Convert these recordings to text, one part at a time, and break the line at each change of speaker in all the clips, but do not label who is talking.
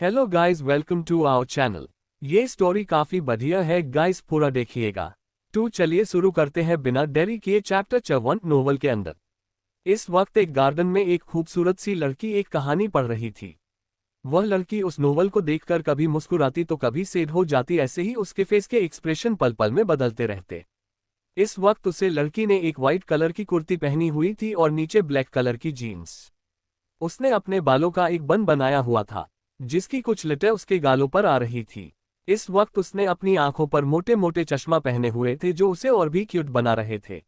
Hello guys, welcome to our channel. ये story काफी बढ़िया है गाइस, पूरा देखिएगा। तो चलिए शुरू करते हैं बिना देरी किए चैप्टर 51 नोवेल के अंदर। इस वक्त एक गार्डन में एक खूबसूरत सी लड़की एक कहानी पढ़ रही थी। वह लड़की उस नोवेल को देखकर कभी मुस्कुराती तो कभी सैड हो जाती, ऐसे ही उसके फेस के एक्सप्रेशन पल पल में बदलते रहते। इस वक्त उसे लड़की ने एक व्हाइट कलर की कुर्ती पहनी हुई थी और नीचे ब्लैक कलर की जीन्स। उसने अपने बालों का एक बन बनाया हुआ था जिसकी कुछ लटें उसके गालों पर आ रही थी। इस वक्त उसने अपनी आंखों पर मोटे मोटे चश्मा पहने हुए थे जो उसे और भी क्यूट बना रहे थे,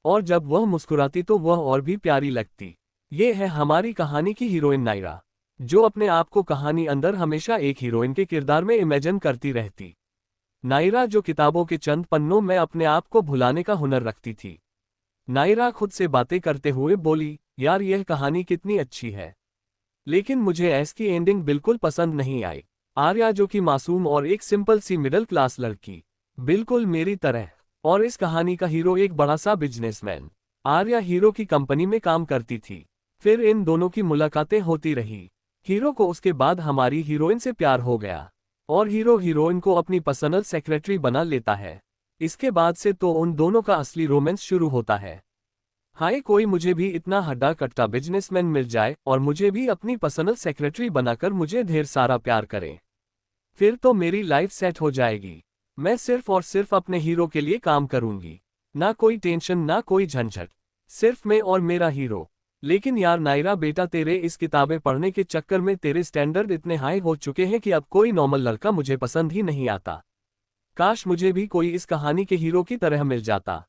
और जब वह मुस्कुराती तो वह और भी प्यारी लगती। ये है हमारी कहानी की हीरोइन नायरा, जो अपने आप को कहानी अंदर हमेशा एक हीरोइन के किरदार में इमेजिन करती रहती। नायरा जो किताबों के चंद पन्नों में अपने आप को भुलाने का हुनर रखती थी। नायरा खुद से बातें करते हुए बोली, यार यह कहानी कितनी अच्छी है, लेकिन मुझे इसकी एंडिंग बिल्कुल पसंद नहीं आई। आर्या जो कि मासूम और एक सिंपल सी मिडिल क्लास लड़की, बिल्कुल मेरी तरह, और इस कहानी का हीरो एक बड़ा सा बिजनेसमैन। आर्या हीरो की कंपनी में काम करती थी। फिर इन दोनों की मुलाकातें होती रही। हीरो को उसके बाद हमारी हीरोइन से प्यार हो गया और हीरो हीरोइन को अपनी पर्सनल सेक्रेटरी बना लेता है। इसके बाद से तो उन दोनों का असली रोमांस शुरू होता है। हाय, कोई मुझे भी इतना हड्डा कट्टा बिजनेसमैन मिल जाए और मुझे भी अपनी पर्सनल सेक्रेटरी बनाकर मुझे ढेर सारा प्यार करे, फिर तो मेरी लाइफ सेट हो जाएगी। मैं सिर्फ और सिर्फ अपने हीरो के लिए काम करूंगी, ना कोई टेंशन ना कोई झंझट, सिर्फ मैं और मेरा हीरो। लेकिन यार नायरा बेटा, तेरे इस किताबें पढ़ने के चक्कर में तेरे स्टैंडर्ड इतने हाई हो चुके हैं कि अब कोई नॉर्मल लड़का मुझे पसंद ही नहीं आता। काश मुझे भी कोई इस कहानी के हीरो की तरह मिल जाता।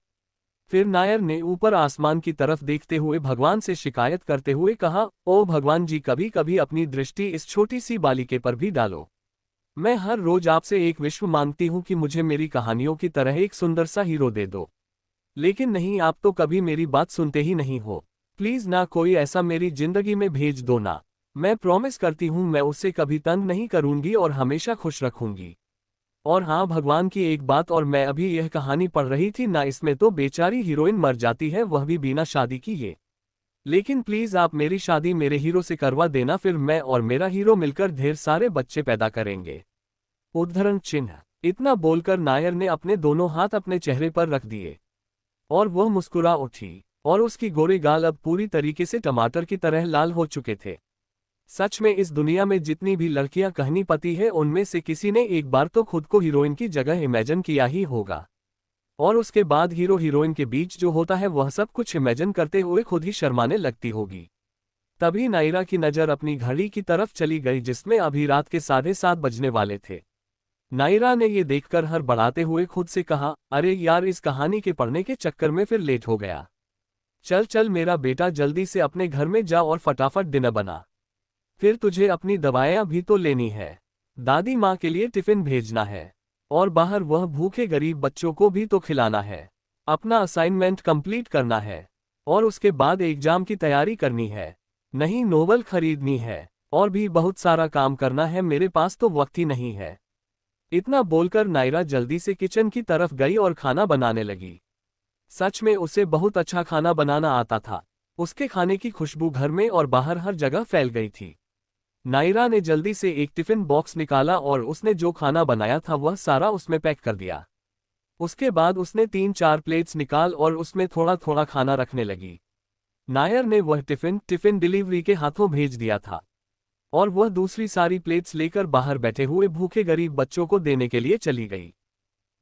फिर नायर ने ऊपर आसमान की तरफ देखते हुए भगवान से शिकायत करते हुए कहा, ओ भगवान जी, कभी कभी अपनी दृष्टि इस छोटी सी बालिके पर भी डालो। मैं हर रोज आपसे एक विश्व मांगती हूँ कि मुझे मेरी कहानियों की तरह एक सुंदर सा हीरो दे दो, लेकिन नहीं, आप तो कभी मेरी बात सुनते ही नहीं हो। प्लीज ना कोई ऐसा मेरी जिंदगी में भेज दो ना। मैं प्रॉमिस करती हूँ मैं उससे कभी तंग नहीं करूंगी और हमेशा खुश रखूंगी। और हाँ भगवान की एक बात, और मैं अभी यह कहानी पढ़ रही थी ना, इसमें तो बेचारी हीरोइन मर जाती है, वह भी बिना शादी की ये। लेकिन प्लीज आप मेरी शादी मेरे हीरो से करवा देना, फिर मैं और मेरा हीरो मिलकर ढेर सारे बच्चे पैदा करेंगे। उद्धरण चिन्ह। इतना बोलकर नायर ने अपने दोनों हाथ अपने चेहरे पर रख दिए और वह मुस्कुरा उठी, और उसकी गोरे गाल अब पूरी तरीके से टमाटर की तरह लाल हो चुके थे। सच में इस दुनिया में जितनी भी लड़कियां कहानीपति है उनमें से किसी ने एक बार तो खुद को हीरोइन की जगह इमेजिन किया ही होगा, और उसके बाद हीरो हीरोइन के बीच जो होता है वह सब कुछ इमेजिन करते हुए खुद ही शर्माने लगती होगी। तभी नायरा की नज़र अपनी घड़ी की तरफ चली गई जिसमें अभी रात के 7:30 बजने वाले थे। नायरा ने ये देखकर हड़बड़ाते हुए खुद से कहा, अरे यार, इस कहानी के पढ़ने के चक्कर में फिर लेट हो गया। चल चल मेरा बेटा, जल्दी से अपने घर में जा और फटाफट डिनर बना, फिर तुझे अपनी दवाइयाँ भी तो लेनी है, दादी माँ के लिए टिफिन भेजना है, और बाहर वह भूखे गरीब बच्चों को भी तो खिलाना है, अपना असाइनमेंट कंप्लीट करना है, और उसके बाद एग्जाम की तैयारी करनी है, नहीं नोवेल खरीदनी है, और भी बहुत सारा काम करना है, मेरे पास तो वक्त ही नहीं है। इतना बोलकर नायरा जल्दी से किचन की तरफ गई और खाना बनाने लगी। सच में उसे बहुत अच्छा खाना बनाना आता था। उसके खाने की खुशबू घर में और बाहर हर जगह फैल गई थी। नायरा ने जल्दी से एक टिफिन बॉक्स निकाला और उसने जो खाना बनाया था वह सारा उसमें पैक कर दिया। उसके बाद उसने 3-4 प्लेट्स निकाल और उसमें थोड़ा थोड़ा खाना रखने लगी। नायर ने वह टिफिन डिलीवरी के हाथों भेज दिया था, और वह दूसरी सारी प्लेट्स लेकर बाहर बैठे हुए भूखे गरीब बच्चों को देने के लिए चली गई।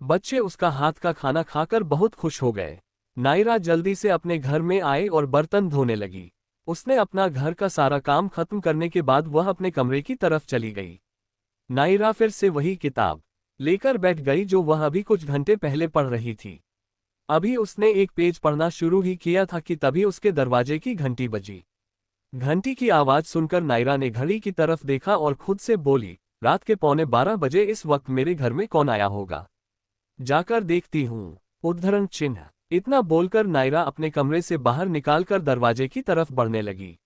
बच्चे उसका हाथ का खाना खाकर बहुत खुश हो गए। नायरा जल्दी से अपने घर में आए और बर्तन धोने लगी। उसने अपना घर का सारा काम खत्म करने के बाद वह अपने कमरे की तरफ चली गई। नायरा फिर से वही किताब लेकर बैठ गई जो वह अभी कुछ घंटे पहले पढ़ रही थी। अभी उसने एक पेज पढ़ना शुरू ही किया था कि तभी उसके दरवाजे की घंटी बजी। घंटी की आवाज सुनकर नायरा ने घड़ी की तरफ देखा और खुद से बोली, रात के 11:15 इस वक्त मेरे घर में कौन आया होगा, जाकर देखती हूँ। उद्धरण चिन्ह। इतना बोलकर नायरा अपने कमरे से बाहर निकालकर दरवाजे की तरफ बढ़ने लगी।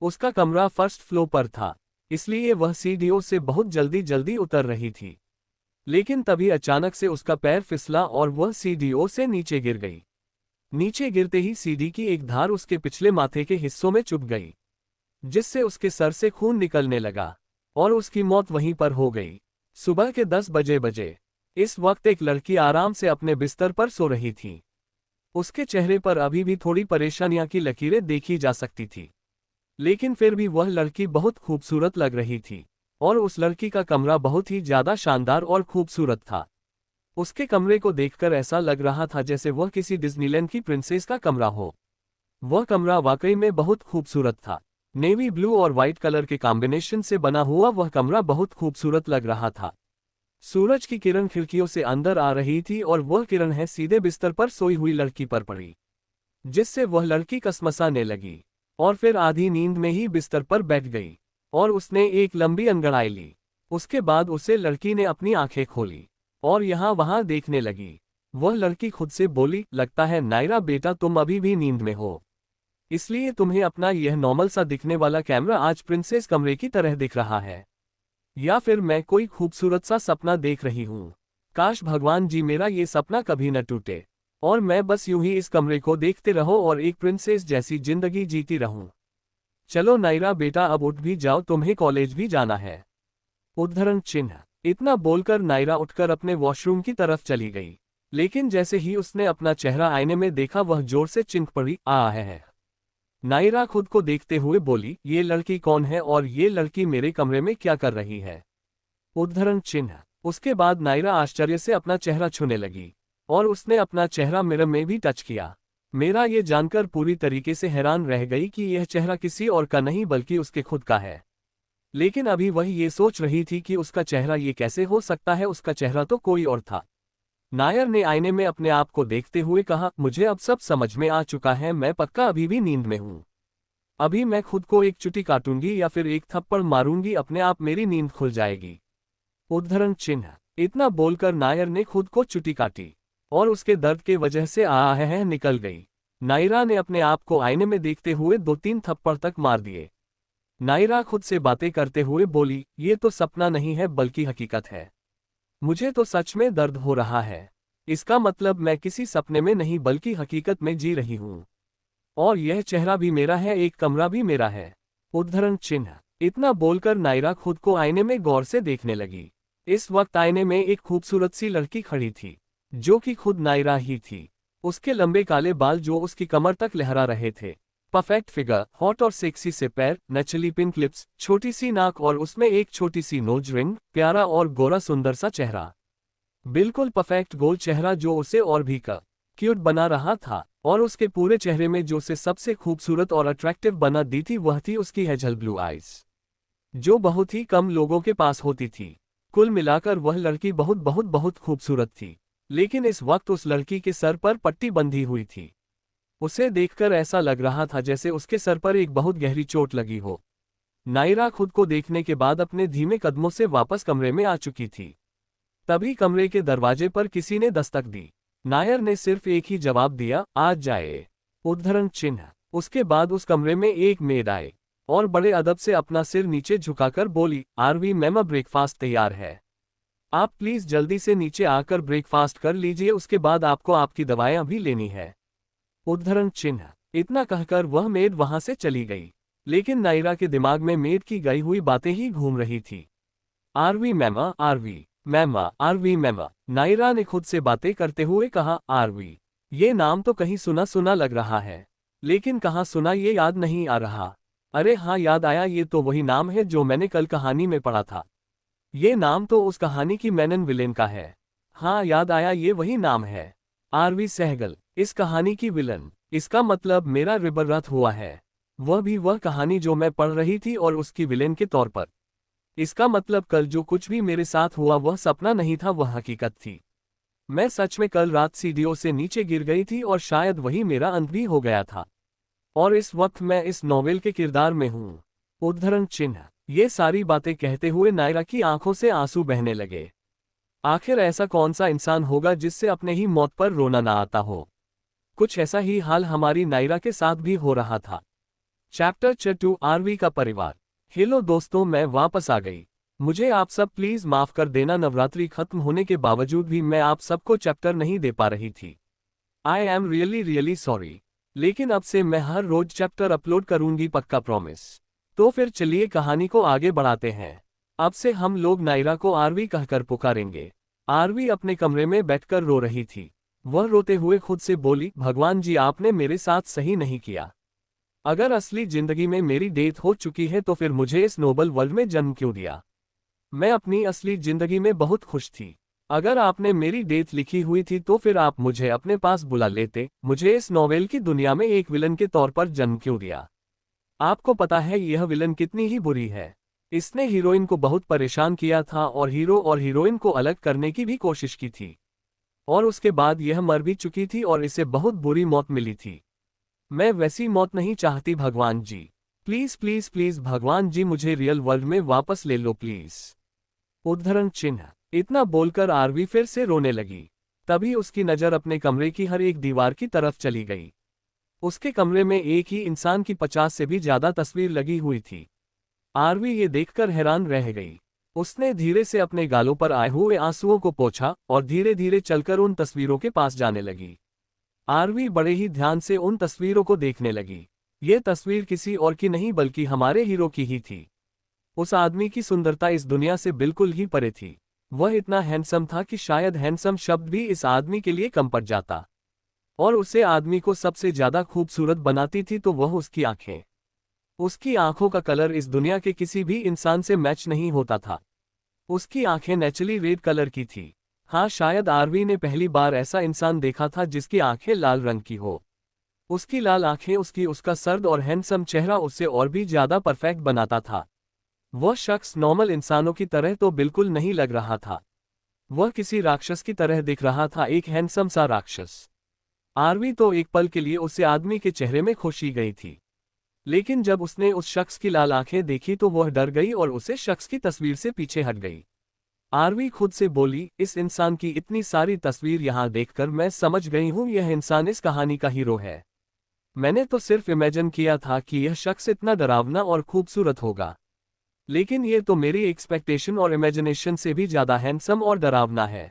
उसका कमरा फर्स्ट फ्लोर पर था, इसलिए वह सीढ़ियों से बहुत जल्दी जल्दी उतर रही थी। लेकिन तभी अचानक से उसका पैर फिसला और वह सीढ़ियों से नीचे गिर गई। नीचे गिरते ही सीढ़ी की एक धार उसके पिछले माथे के हिस्सों में चुभ गई, जिससे उसके सर से खून निकलने लगा। और उसकी मौत वहीं पर हो गई। सुबह के 10 बजे इस वक्त एक लड़की आराम से अपने बिस्तर पर सो रही थी। उसके चेहरे पर अभी भी थोड़ी परेशानियां की लकीरें देखी जा सकती थी, लेकिन फिर भी वह लड़की बहुत खूबसूरत लग रही थी। और उस लड़की का कमरा बहुत ही ज्यादा शानदार और खूबसूरत था। उसके कमरे को देखकर ऐसा लग रहा था जैसे वह किसी डिज्नीलैंड की प्रिंसेस का कमरा हो। वह कमरा वाकई में बहुत खूबसूरत था। नेवी ब्लू और व्हाइट कलर के कॉम्बिनेशन से बना हुआ वह कमरा बहुत खूबसूरत लग रहा था। सूरज की किरण खिड़कियों से अंदर आ रही थी और वह किरण है सीधे बिस्तर पर सोई हुई लड़की पर पड़ी, जिससे वह लड़की कसमसाने लगी और फिर आधी नींद में ही बिस्तर पर बैठ गई और उसने एक लंबी अंगड़ाई ली। उसके बाद उसे लड़की ने अपनी आंखें खोली और यहाँ वहाँ देखने लगी। वह लड़की खुद से बोली, लगता है नायरा बेटा तुम अभी भी नींद में हो, इसलिए तुम्हें अपना यह नॉर्मल सा दिखने वाला कैमरा आज प्रिंसेस कमरे की तरह दिख रहा है, या फिर मैं कोई खूबसूरत सा सपना देख रही हूँ। काश भगवान जी मेरा ये सपना कभी न टूटे और मैं बस यूं ही इस कमरे को देखते रहो और एक प्रिंसेस जैसी जिंदगी जीती रहूं। चलो नायरा बेटा अब उठ भी जाओ, तुम्हें कॉलेज भी जाना है। उद्धरण चिन्ह। इतना बोलकर नायरा उठकर अपने वॉशरूम की तरफ चली गई, लेकिन जैसे ही उसने अपना चेहरा आईने में देखा वह जोर से चिंख पड़ी, आ है। नायरा खुद को देखते हुए बोली, ये लड़की कौन है और ये लड़की मेरे कमरे में क्या कर रही है। उद्धरण चिन्ह। उसके बाद नायरा आश्चर्य से अपना चेहरा छूने लगी और उसने अपना चेहरा मिरर में भी टच किया। मेरा ये जानकर पूरी तरीके से हैरान रह गई कि यह चेहरा किसी और का नहीं बल्कि उसके खुद का है। लेकिन अभी वह ये सोच रही थी कि उसका चेहरा ये कैसे हो सकता है, उसका चेहरा तो कोई और था। नायर ने आईने में अपने आप को देखते हुए कहा, मुझे अब सब समझ में आ चुका है, मैं पक्का अभी भी नींद में हूँ। अभी मैं खुद को एक चुटी काटूंगी या फिर एक थप्पड़ मारूंगी, अपने आप मेरी नींद खुल जाएगी। उद्धरण चिन्ह। इतना बोलकर नायर ने खुद को चुटी काटी और उसके दर्द के वजह से आह निकल गई। नायरा ने अपने आप को आईने में देखते हुए 2-3 थप्पड़ तक मार दिए। नायरा खुद से बातें करते हुए बोली, ये तो सपना नहीं है बल्कि हकीकत है। मुझे तो सच में दर्द हो रहा है। इसका मतलब मैं किसी सपने में नहीं बल्कि हकीकत में जी रही हूँ। और यह चेहरा भी मेरा है, एक कमरा भी मेरा है। उद्धरण चिन्ह। इतना बोलकर नायरा खुद को आईने में गौर से देखने लगी। इस वक्त आईने में एक खूबसूरत सी लड़की खड़ी थी, जो कि खुद नायरा ही थी। उसके लंबे काले बाल जो उसकी कमर तक लहरा रहे थे, परफेक्ट फिगर, हॉट और सेक्सी से पैर, नेचुरली पिंक लिप्स, छोटी सी नाक और उसमें एक छोटी सी नोज रिंग, प्यारा और गोरा सुंदर सा चेहरा, बिल्कुल परफेक्ट गोल चेहरा जो उसे और भी क्यूट बना रहा था। और उसके पूरे चेहरे में जो उसे सबसे खूबसूरत और अट्रैक्टिव बना दी थी वह थी उसकी हेजल ब्लू आइज, जो बहुत ही कम लोगों के पास होती थी। कुल मिलाकर वह लड़की बहुत बहुत बहुत खूबसूरत थी, लेकिन इस वक्त उस लड़की के सर पर पट्टी बंधी हुई थी। उसे देखकर ऐसा लग रहा था जैसे उसके सर पर एक बहुत गहरी चोट लगी हो। नायरा खुद को देखने के बाद अपने धीमे कदमों से वापस कमरे में आ चुकी थी। तभी कमरे के दरवाजे पर किसी ने दस्तक दी। नायर ने सिर्फ एक ही जवाब दिया, आज जाए। उद्धरण चिन्ह। उसके बाद उस कमरे में एक मेड आए और बड़े अदब से अपना सिर नीचे झुकाकर बोली, आरवी मैम ब्रेकफास्ट तैयार है, आप प्लीज जल्दी से नीचे आकर ब्रेकफास्ट कर लीजिए, उसके बाद आपको आपकी दवाएं भी लेनी है। उद्धरण चिन्ह। इतना कहकर वह मेड वहां से चली गई, लेकिन नायरा के दिमाग में मेड की गई हुई बातें ही घूम रही थी। आरवी मैमा, आरवी मैमा, आरवी मैमा। नायरा ने खुद से बातें करते हुए कहा, आरवी, ये नाम तो कहीं सुना सुना लग रहा है, लेकिन कहाँ सुना ये याद नहीं आ रहा। अरे हाँ याद आया, ये तो वही नाम है जो मैंने कल कहानी में पढ़ा था। ये नाम तो उस कहानी की मेनन विलेन का है। हाँ याद आया, ये वही नाम है, आरवी सहगल, इस कहानी की विलन। इसका मतलब मेरा रिबर रथ हुआ है, वह भी वह कहानी जो मैं पढ़ रही थी और उसकी विलेन के तौर पर। इसका मतलब कल जो कुछ भी मेरे साथ हुआ वह सपना नहीं था, वह हकीकत थी। मैं सच में कल रात सीढ़ियों से नीचे गिर गई थी और शायद वही मेरा अंत भी हो गया था। और इस वक्त मैं इस नॉवेल के किरदार में हूँ। उद्धरण चिन्ह। ये सारी बातें कहते हुए नायरा की आंखों से आंसू बहने लगे। आखिर ऐसा कौन सा इंसान होगा जिससे अपने ही मौत पर रोना ना आता हो। कुछ ऐसा ही हाल हमारी नायरा के साथ भी हो रहा था। चैप्टर 2, आरवी का परिवार। हेलो दोस्तों, मैं वापस आ गई। मुझे आप सब प्लीज माफ कर देना, नवरात्रि खत्म होने के बावजूद भी मैं आप सबको चैप्टर नहीं दे पा रही थी। आई एम रियली सॉरी। लेकिन अब से मैं हर रोज चैप्टर अपलोड करूंगी, पक्का प्रॉमिस। तो फिर चलिए कहानी को आगे बढ़ाते हैं। अब से हम लोग नायरा को आरवी कहकर पुकारेंगे। आरवी अपने कमरे में बैठकर रो रही थी। वह रोते हुए खुद से बोली, भगवान जी आपने मेरे साथ सही नहीं किया। अगर असली जिंदगी में मेरी डेथ हो चुकी है तो फिर मुझे इस नोबल वर्ल्ड में जन्म क्यों दिया। मैं अपनी असली जिंदगी में बहुत खुश थी। अगर आपने मेरी डेथ लिखी हुई थी तो फिर आप मुझे अपने पास बुला लेते, मुझे इस नॉवेल की दुनिया में एक विलन के तौर पर जन्म क्यों दिया। आपको पता है यह विलन कितनी ही बुरी है। इसने हीरोइन को बहुत परेशान किया था और हीरो और हीरोइन को अलग करने की भी कोशिश की थी। और उसके बाद यह मर भी चुकी थी और इसे बहुत बुरी मौत मिली थी। मैं वैसी मौत नहीं चाहती भगवान जी। प्लीज प्लीज प्लीज भगवान जी मुझे रियल वर्ल्ड में वापस ले लो प्लीज। उद्धरण चिन्ह। इतना बोलकर आरवी फिर से रोने लगी। तभी उसकी नजर अपने कमरे की हर एक दीवार की तरफ चली गई। उसके कमरे में एक ही इंसान की 50 से भी ज्यादा तस्वीर लगी हुई थी। आरवी ये देखकर हैरान रह गई। उसने धीरे से अपने गालों पर आए हुए आंसुओं को पोंछा और धीरे धीरे चलकर उन तस्वीरों के पास जाने लगी। आरवी बड़े ही ध्यान से उन तस्वीरों को देखने लगी। ये तस्वीर किसी और की नहीं बल्कि हमारे हीरो की ही थी। उस आदमी की सुंदरता इस दुनिया से बिल्कुल ही परे थी। वह इतना हैंडसम था कि शायद हैंडसम शब्द भी इस आदमी के लिए कम पड़ जाता। और उसे आदमी को सबसे ज्यादा खूबसूरत बनाती थी तो वह उसकी आंखें। उसकी आंखों का कलर इस दुनिया के किसी भी इंसान से मैच नहीं होता था। उसकी आंखें नेचुरली रेड कलर की थी। हाँ, शायद आरवी ने पहली बार ऐसा इंसान देखा था जिसकी आंखें लाल रंग की हो। उसकी लाल आंखें उसका सर्द और हैंडसम चेहरा उससे और भी ज्यादा परफेक्ट बनाता था। वह शख्स नॉर्मल इंसानों की तरह तो बिल्कुल नहीं लग रहा था। वह किसी राक्षस की तरह दिख रहा था, एक हैंडसम सा राक्षस। आरवी तो एक पल के लिए उस आदमी के चेहरे में खुशी गई थी। लेकिन जब उसने उस शख्स की लाल आंखें देखी तो वह डर गई और उसे शख्स की तस्वीर से पीछे हट गई। आरवी खुद से बोली, इस इंसान की इतनी सारी तस्वीर यहां देखकर मैं समझ गई हूं यह इंसान इस कहानी का हीरो है। मैंने तो सिर्फ इमेजिन किया था कि यह शख्स इतना डरावना और खूबसूरत होगा, लेकिन यह तो मेरी एक्सपेक्टेशन और इमेजिनेशन से भी ज्यादा हैंडसम और डरावना है।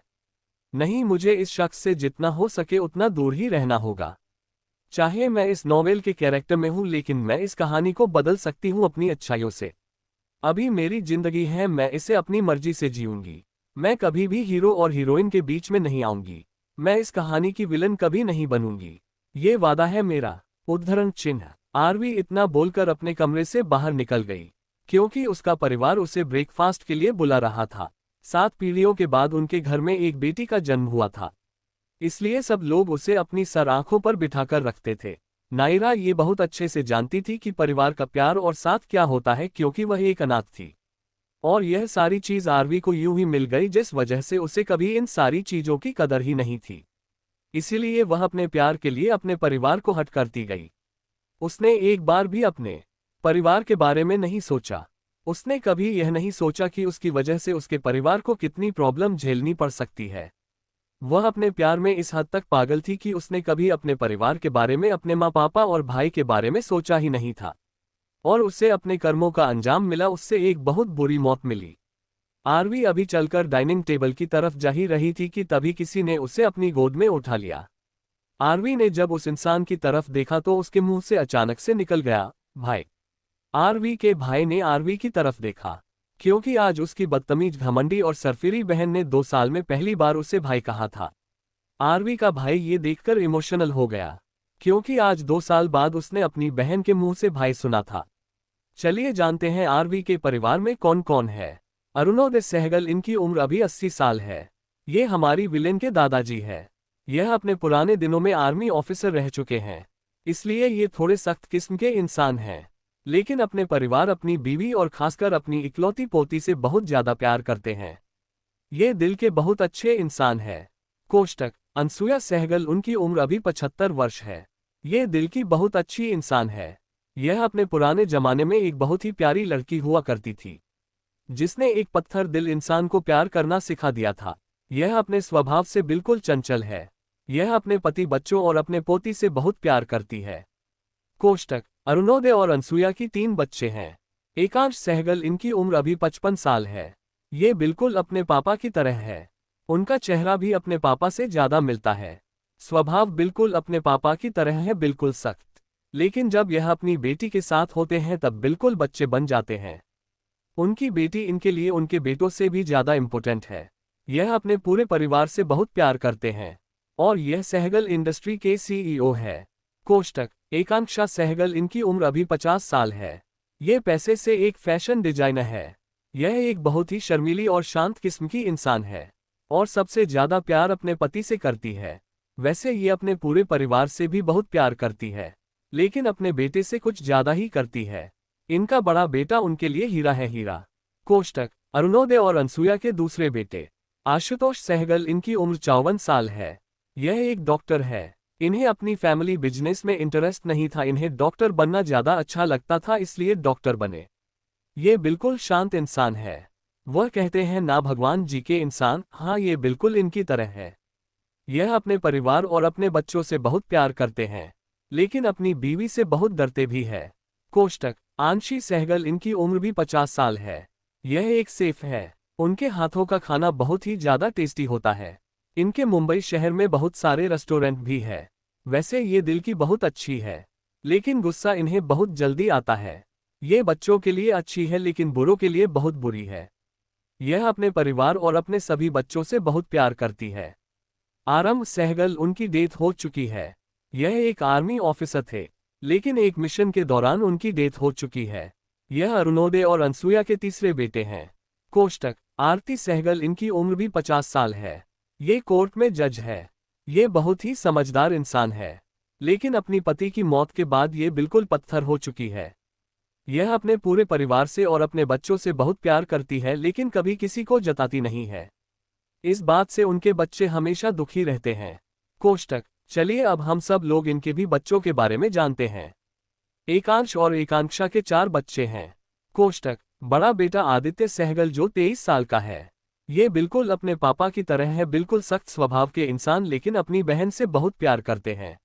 नहीं, मुझे इस शख्स से जितना हो सके उतना दूर ही रहना होगा। चाहे मैं इस नॉवेल के कैरेक्टर में हूं लेकिन मैं इस कहानी को बदल सकती हूं अपनी अच्छाइयों से। अभी मेरी जिंदगी है, मैं इसे अपनी मर्जी से जीऊंगी। मैं कभी भी हीरो और हीरोइन के बीच में नहीं आऊंगी। मैं इस कहानी की विलन कभी नहीं बनूंगी। ये वादा है मेरा। उद्धरण चिन्ह। आरवी इतना बोलकर अपने कमरे से बाहर निकल गई, क्योंकि उसका परिवार उसे ब्रेकफास्ट के लिए बुला रहा था। 7 पीढ़ियों के बाद उनके घर में एक बेटी का जन्म हुआ था, इसलिए सब लोग उसे अपनी सर आंखों पर बिठाकर रखते थे। नायरा ये बहुत अच्छे से जानती थी कि परिवार का प्यार और साथ क्या होता है, क्योंकि वह एक अनाथ थी। और यह सारी चीज आरवी को यूं ही मिल गई जिस वजह से उसे कभी इन सारी चीजों की कदर ही नहीं थी। इसीलिए वह अपने प्यार के लिए अपने परिवार को हट करती गई। उसने एक बार भी अपने परिवार के बारे में नहीं सोचा। उसने कभी यह नहीं सोचा कि उसकी वजह से उसके परिवार को कितनी प्रॉब्लम झेलनी पड़ सकती है। वह अपने प्यार में इस हद तक पागल थी कि उसने कभी अपने परिवार के बारे में, अपने माँ पापा और भाई के बारे में सोचा ही नहीं था। और उसे अपने कर्मों का अंजाम मिला, उससे एक बहुत बुरी मौत मिली। आरवी अभी चलकर डाइनिंग टेबल की तरफ जा ही रही थी कि तभी किसी ने उसे अपनी गोद में उठा लिया। आरवी ने जब उस इंसान की तरफ देखा तो उसके मुंह से अचानक से निकल गया, भाई। आरवी के भाई ने आरवी की तरफ देखा, क्योंकि आज उसकी बदतमीज, घमंडी और सरफिरी बहन ने 2 साल में पहली बार उसे भाई कहा था। आरवी का भाई ये देखकर इमोशनल हो गया, क्योंकि आज 2 साल बाद उसने अपनी बहन के मुंह से भाई सुना था। चलिए जानते हैं आरवी के परिवार में कौन कौन है। अरुणोदय सहगल, इनकी उम्र अभी 80 साल है। ये हमारी विलेन के दादाजी है। यह अपने पुराने दिनों में आर्मी ऑफिसर रह चुके हैं, इसलिए ये थोड़े सख्त किस्म के इंसान हैं, लेकिन अपने परिवार, अपनी बीवी और खासकर अपनी इकलौती पोती से बहुत ज्यादा प्यार करते हैं। ये दिल के बहुत अच्छे इंसान है। कोष्टक। अनसुया सहगल, उनकी उम्र अभी 75 वर्ष है। ये दिल की बहुत अच्छी इंसान है। यह अपने पुराने जमाने में एक बहुत ही प्यारी लड़की हुआ करती थी, जिसने एक पत्थर दिल इंसान को प्यार करना सिखा दिया था। यह अपने स्वभाव से बिल्कुल चंचल है। यह अपने पति, बच्चों और अपने पोती से बहुत प्यार करती है। कोष्टक। अरुणोदय और अनसुया की 3 बच्चे हैं। एकांश सहगल, इनकी उम्र अभी 55 साल है। ये बिल्कुल अपने पापा की तरह है। उनका चेहरा भी अपने पापा से ज्यादा मिलता है। स्वभाव बिल्कुल अपने पापा की तरह है, बिल्कुल सख्त, लेकिन जब यह अपनी बेटी के साथ होते हैं तब बिल्कुल बच्चे बन जाते हैं। उनकी बेटी इनके लिए उनके बेटों से भी ज्यादा इम्पोर्टेंट है। यह अपने पूरे परिवार से बहुत प्यार करते हैं। और यह सहगल इंडस्ट्री के सीईओ है। कोष्टक एकांक्षा सहगल, इनकी उम्र अभी 50 साल है। ये पैसे से एक फैशन डिजाइनर है। यह एक बहुत ही शर्मीली और शांत किस्म की इंसान है और सबसे ज्यादा प्यार अपने पति से करती है। वैसे ये अपने पूरे परिवार से भी बहुत प्यार करती है, लेकिन अपने बेटे से कुछ ज्यादा ही करती है। इनका बड़ा बेटा उनके लिए हीरा है, हीरा। कोष्टक अरुणोदय और अनसुया के दूसरे बेटे आशुतोष सहगल, इनकी उम्र 54 साल है। यह एक डॉक्टर है। इन्हें अपनी फैमिली बिजनेस में इंटरेस्ट नहीं था, इन्हें डॉक्टर बनना ज्यादा अच्छा लगता था, इसलिए डॉक्टर बने। ये बिल्कुल शांत इंसान है। वह कहते हैं ना भगवान जी के इंसान, हाँ ये बिल्कुल इनकी तरह है। यह अपने परिवार और अपने बच्चों से बहुत प्यार करते हैं, लेकिन अपनी बीवी से बहुत डरते भी है। कोष्टक आंशी सहगल, इनकी उम्र भी 50 साल है। यह एक सेफ है। उनके हाथों का खाना बहुत ही ज्यादा टेस्टी होता है। इनके मुंबई शहर में बहुत सारे रेस्टोरेंट भी है। वैसे ये दिल की बहुत अच्छी है, लेकिन गुस्सा इन्हें बहुत जल्दी आता है। ये बच्चों के लिए अच्छी है, लेकिन बुरों के लिए बहुत बुरी है। यह अपने परिवार और अपने सभी बच्चों से बहुत प्यार करती है। आरंभ सहगल, उनकी डेथ हो चुकी है। यह एक आर्मी ऑफिसर थे, लेकिन एक मिशन के दौरान उनकी डेथ हो चुकी है। यह अरुणोदय और अनसुया के तीसरे बेटे हैं। कोष्टक आरती सहगल, इनकी उम्र भी 50 साल है। ये कोर्ट में जज है। ये बहुत ही समझदार इंसान है, लेकिन अपनी पति की मौत के बाद ये बिल्कुल पत्थर हो चुकी है। यह अपने पूरे परिवार से और अपने बच्चों से बहुत प्यार करती है, लेकिन कभी किसी को जताती नहीं है। इस बात से उनके बच्चे हमेशा दुखी रहते हैं। कोष्टक चलिए अब हम सब लोग इनके भी बच्चों के बारे में जानते हैं। एकांश और एकांक्षा के 4 बच्चे हैं। कोष्टक बड़ा बेटा आदित्य सहगल, जो 23 साल का है। ये बिल्कुल अपने पापा की तरह है, बिल्कुल सख्त स्वभाव के इंसान, लेकिन अपनी बहन से बहुत प्यार करते हैं।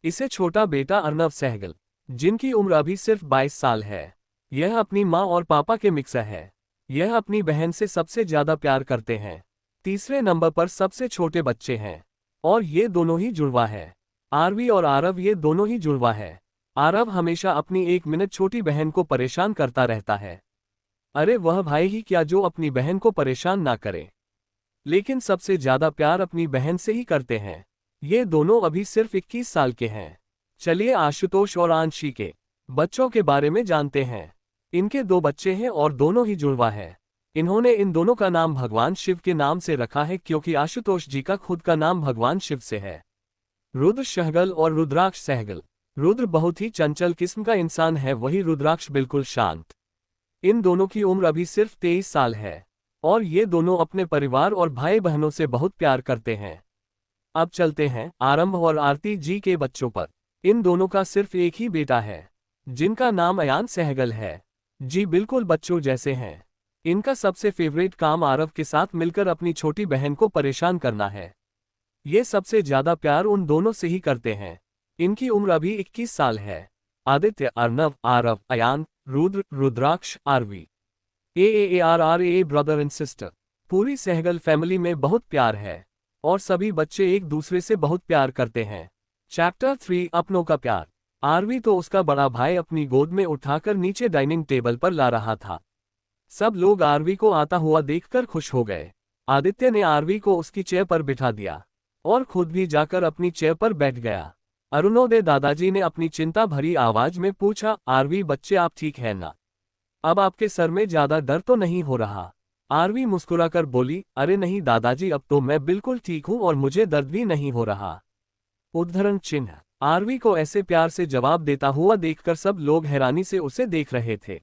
इसे छोटा बेटा अर्णव सहगल, जिनकी उम्र अभी सिर्फ 22 साल है। यह अपनी माँ और पापा के मिक्सर है। यह अपनी बहन से सबसे ज्यादा प्यार करते हैं। तीसरे नंबर पर सबसे छोटे बच्चे हैं, और ये दोनों ही जुड़वा है। आरवी और आरव, ये दोनों ही जुड़वा है। आरव हमेशा अपनी 1 मिनट छोटी बहन को परेशान करता रहता है। अरे वह भाई ही क्या जो अपनी बहन को परेशान ना करे, लेकिन सबसे ज्यादा प्यार अपनी बहन से ही करते हैं। ये दोनों अभी सिर्फ 21 साल के हैं। चलिए आशुतोष और आंशी के बच्चों के बारे में जानते हैं। इनके 2 बच्चे हैं और दोनों ही जुड़वा है। इन्होंने इन दोनों का नाम भगवान शिव के नाम से रखा है, क्योंकि आशुतोष जी का खुद का नाम भगवान शिव से है। रुद्र सहगल और रुद्राक्ष सहगल। रुद्र बहुत ही चंचल किस्म का इंसान है, वही रुद्राक्ष बिल्कुल शांत। इन दोनों की उम्र अभी सिर्फ 23 साल है, और ये दोनों अपने परिवार और भाई बहनों से बहुत प्यार करते हैं। अब चलते हैं आरंभ और आरती जी के बच्चों पर। इन दोनों का सिर्फ एक ही बेटा है, जिनका नाम अयान सहगल है। जी बिल्कुल बच्चों जैसे हैं। इनका सबसे फेवरेट काम आरव के साथ मिलकर अपनी छोटी बहन को परेशान करना है। ये सबसे ज्यादा प्यार उन दोनों से ही करते हैं। इनकी उम्र अभी 21 साल है। Aditya, Arnav, Aarav, Ayaan, Rudra, Rudraksh, Aarvi, a brother and sister. पूरी सहगल फैमिली में बहुत प्यार है, और सभी बच्चे एक दूसरे से बहुत प्यार करते हैं। चैप्टर 3 अपनों का प्यार। आरवी तो उसका बड़ा भाई अपनी गोद में उठाकर नीचे डाइनिंग टेबल पर ला रहा था। सब लोग आरवी को आता हुआ देखकर खुश हो गए। आदित्य ने आरवी को उसकी चेयर पर बिठा दिया और खुद भी जाकर अपनी चेयर पर बैठ गया। अरुणोदय दादाजी ने अपनी चिंता भरी आवाज में पूछा, आरवी बच्चे आप ठीक है ना? अब आपके सर में ज्यादा दर्द तो नहीं हो रहा? आरवी मुस्कुराकर बोली, अरे नहीं दादाजी, अब तो मैं बिल्कुल ठीक हूँ और मुझे दर्द भी नहीं हो रहा। उद्धरण चिन्ह। आरवी को ऐसे प्यार से जवाब देता हुआ देखकर सब लोग हैरानी से उसे देख रहे थे।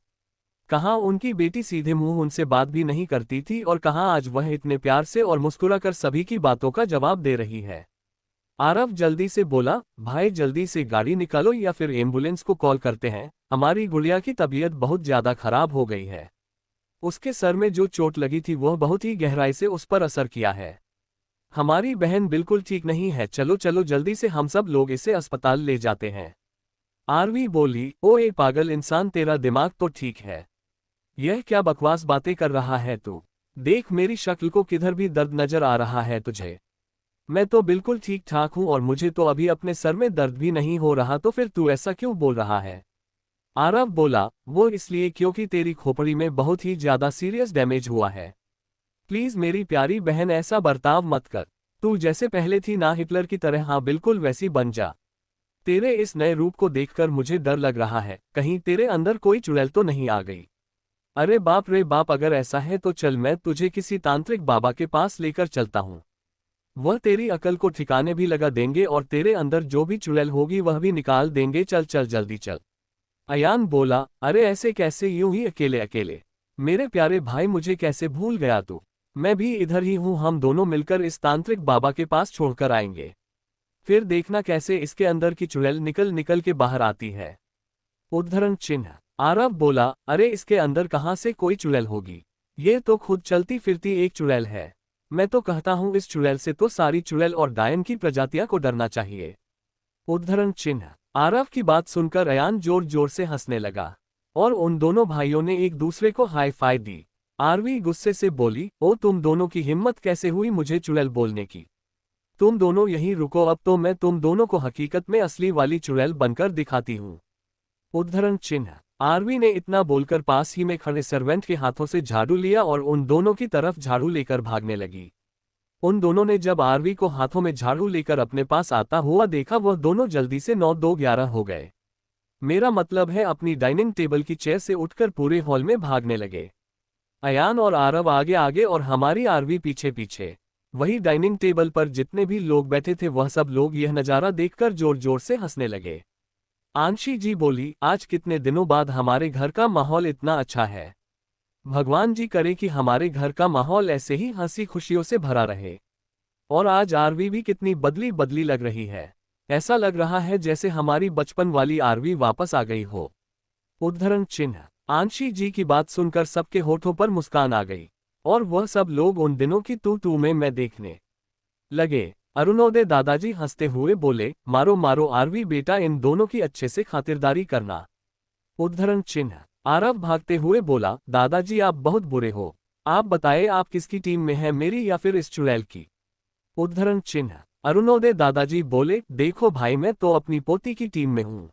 कहाँ उनकी बेटी सीधे मुंह उनसे बात भी नहीं करती थी, और कहाँ आज वह इतने प्यार से और मुस्कुराकर सभी की बातों का जवाब दे रही है। आरव जल्दी से बोला, भाई जल्दी से गाड़ी निकालो या फिर एम्बुलेंस को कॉल करते हैं, हमारी गुड़िया की तबीयत बहुत ज्यादा खराब हो गई है। उसके सर में जो चोट लगी थी वह बहुत ही गहराई से उस पर असर किया है। हमारी बहन बिल्कुल ठीक नहीं है, चलो चलो जल्दी से हम सब लोग इसे अस्पताल ले जाते हैं। आरवी बोली, ओ ए पागल इंसान, तेरा दिमाग तो ठीक है। यह क्या बकवास बातें कर रहा है तू? देख मेरी शक्ल को, किधर भी दर्द नजर आ रहा है तुझे? मैं तो बिल्कुल ठीक ठाक हूं और मुझे तो अभी अपने सर में दर्द भी नहीं हो रहा, तो फिर तू ऐसा क्यों बोल रहा है? आरव बोला, वो इसलिए क्योंकि तेरी खोपड़ी में बहुत ही ज्यादा सीरियस डैमेज हुआ है। प्लीज मेरी प्यारी बहन ऐसा बर्ताव मत कर। तू जैसे पहले थी ना हिटलर की तरह, हाँ बिल्कुल वैसी बन जा। तेरे इस नए रूप को देखकर मुझे डर लग रहा है, कहीं तेरे अंदर कोई चुड़ैल तो नहीं आ गई। अरे बाप रे बाप, अगर ऐसा है तो चल मैं तुझे किसी तांत्रिक बाबा के पास लेकर चलता हूँ। वह तेरी अकल को ठिकाने भी लगा देंगे और तेरे अंदर जो भी चुड़ैल होगी वह भी निकाल देंगे। चल चल जल्दी चल। अयान बोला, अरे ऐसे कैसे, यूं ही अकेले अकेले? मेरे प्यारे भाई मुझे कैसे भूल गया तू? मैं भी इधर ही हूँ, हम दोनों मिलकर इस तांत्रिक बाबा के पास छोड़कर आएंगे। फिर देखना कैसे इसके अंदर की चुड़ैल निकल निकल के बाहर आती है। उद्धरण चिन्ह। आरव बोला, अरे इसके अंदर कहाँ से कोई चुड़ैल होगी, ये तो खुद चलती फिरती एक चुड़ैल है। मैं तो कहता हूँ इस चुड़ैल से तो सारी चुड़ैल और डायन की प्रजातियां को डरना चाहिए। उद्धरण चिन्ह। आरव की बात सुनकर अयान जोर जोर से हंसने लगा और उन दोनों भाइयों ने एक दूसरे को हाई फाई दी। आरवी गुस्से से बोली, ओ तुम दोनों की हिम्मत कैसे हुई मुझे चुड़ैल बोलने की? तुम दोनों यहीं रुको, अब तो मैं तुम दोनों को हकीकत में असली वाली चुड़ैल बनकर दिखाती हूँ। उद्धरण चिन्ह। आरवी ने इतना बोलकर पास ही में खड़े सर्वेंट के हाथों से झाड़ू लिया और उन दोनों की तरफ झाड़ू लेकर भागने लगी। उन दोनों ने जब आरवी को हाथों में झाड़ू लेकर अपने पास आता हुआ देखा, वह दोनों जल्दी से 9-2-11 हो गए। मेरा मतलब है अपनी डाइनिंग टेबल की चेयर से उठकर पूरे हॉल में भागने लगे। अयान और आरव आगे आगे और हमारी आरवी पीछे पीछे। वही डाइनिंग टेबल पर जितने भी लोग बैठे थे वह सब लोग यह नज़ारा देखकर जोर जोर से हंसने लगे। आंशी जी बोली, आज कितने दिनों बाद हमारे घर का माहौल इतना अच्छा है। भगवान जी करे कि हमारे घर का माहौल ऐसे ही हंसी खुशियों से भरा रहे। और आज आरवी भी कितनी बदली बदली लग रही है, ऐसा लग रहा है जैसे हमारी बचपन वाली आरवी वापस आ गई हो। उद्धरण चिन्ह। आंशी जी की बात सुनकर सबके होठों पर मुस्कान आ गई और वह सब लोग उन दिनों की तू में मैं देखने लगे। अरुणोदय दादाजी हंसते हुए बोले, मारो मारो आरवी बेटा, इन दोनों की अच्छे से खातिरदारी करना। उद्धरण चिन्ह। आरव भागते हुए बोला, दादाजी आप बहुत बुरे हो, आप बताए आप किसकी टीम में हैं, मेरी या फिर इस चुड़ैल की? उद्धरण चिन्ह। अरुणोदय दादाजी बोले, देखो भाई मैं तो अपनी पोती की टीम में हूँ।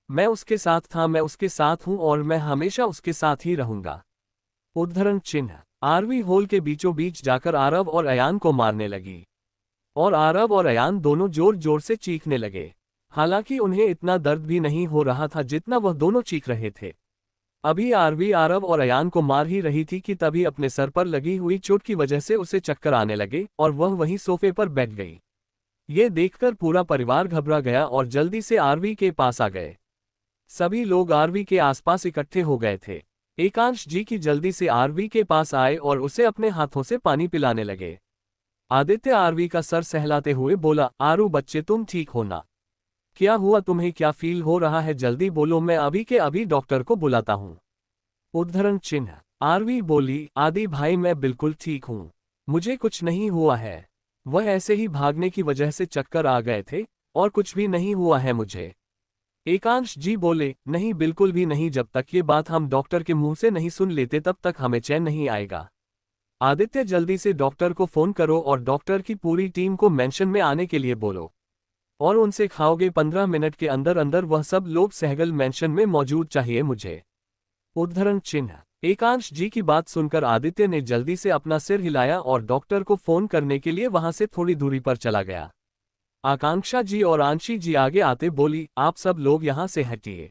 मैं उसके साथ था, मैं उसके साथ हूँ और मैं हमेशा उसके साथ ही रहूंगा। उद्धरण चिन्ह। आरवी होल के बीचों बीच जाकर आरव और अयान को मारने लगी और आरव और अयान दोनों जोर जोर से चीखने लगे। हालांकि उन्हें इतना दर्द भी नहीं हो रहा था जितना वह दोनों चीख रहे थे। अभी आरवी आरव और अयान को मार ही रही थी कि तभी अपने सर पर लगी हुई चोट की वजह से उसे चक्कर आने लगे और वह वहीं सोफे पर बैठ गई। ये देखकर पूरा परिवार घबरा गया और जल्दी से आरवी के पास आ गए। सभी लोग आरवी के आसपास इकट्ठे हो गए थे। एकांश जी की जल्दी से आरवी के पास आए और उसे अपने हाथों से पानी पिलाने लगे। आदित्य आरवी का सर सहलाते हुए बोला, आरू बच्चे तुम ठीक हो ना? क्या हुआ तुम्हें, क्या फील हो रहा है, जल्दी बोलो, मैं अभी के अभी डॉक्टर को बुलाता हूँ। उद्धरण चिन्ह। आरवी बोली, आदि भाई मैं बिल्कुल ठीक हूँ, मुझे कुछ नहीं हुआ है। वह ऐसे ही भागने की वजह से चक्कर आ गए थे और कुछ भी नहीं हुआ है मुझे। एकांश जी बोले, नहीं बिल्कुल भी नहीं, जब तक ये बात हम डॉक्टर के मुंह से नहीं सुन लेते तब तक हमें चैन नहीं आएगा। आदित्य जल्दी से डॉक्टर को फोन करो और डॉक्टर की पूरी टीम को मेंशन में आने के लिए बोलो और उनसे खाओगे 15 मिनट के अंदर अंदर वह सब लोग सहगल मेंशन में मौजूद चाहिए मुझे। उद्धरण चिन्ह। एकांश जी की बात सुनकर आदित्य ने जल्दी से अपना सिर हिलाया और डॉक्टर को फोन करने के लिए वहां से थोड़ी दूरी पर चला गया। आकांक्षा जी और आंशी जी आगे आते बोली, आप सब लोग यहाँ से हटिए,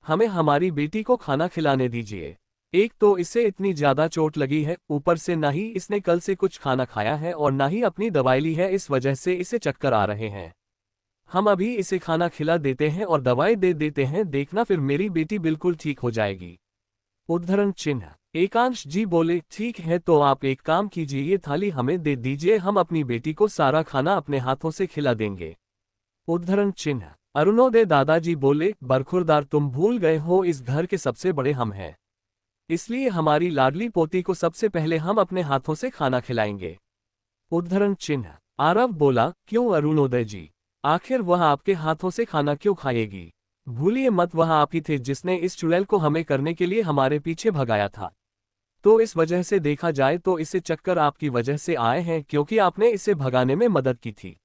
हमें हमारी बेटी को खाना खिलाने दीजिए। एक तो इसे इतनी ज्यादा चोट लगी है, ऊपर से ना ही इसने कल से कुछ खाना खाया है और ना ही अपनी दवाई ली है, इस वजह से इसे चक्कर आ रहे हैं। हम अभी इसे खाना खिला देते हैं और दवाई दे देते हैं, देखना फिर मेरी बेटी बिल्कुल ठीक हो जाएगी। उद्धरण चिन्ह। एकांश जी बोले, ठीक है तो आप एक काम कीजिए, ये थाली हमें दे दीजिए, हम अपनी बेटी को सारा खाना अपने हाथों से खिला देंगे। उद्धरण चिन्ह। अरुणोदय दादाजी बोले, बरखुरदार तुम भूल गए हो, इस घर के सबसे बड़े हम हैं, इसलिए हमारी लाडली पोती को सबसे पहले हम अपने हाथों से खाना खिलाएंगे। उद्धरण चिन्ह। आरव बोला, क्यों अरुणोदय जी, आखिर वह आपके हाथों से खाना क्यों खाएगी? भूलिए मत, वह आप ही थे जिसने इस चुड़ैल को हमें करने के लिए हमारे पीछे भगाया था। तो इस वजह से देखा जाए तो इसे चक्कर आपकी वजह से आए हैं, क्योंकि आपने इसे भगाने में मदद की थी,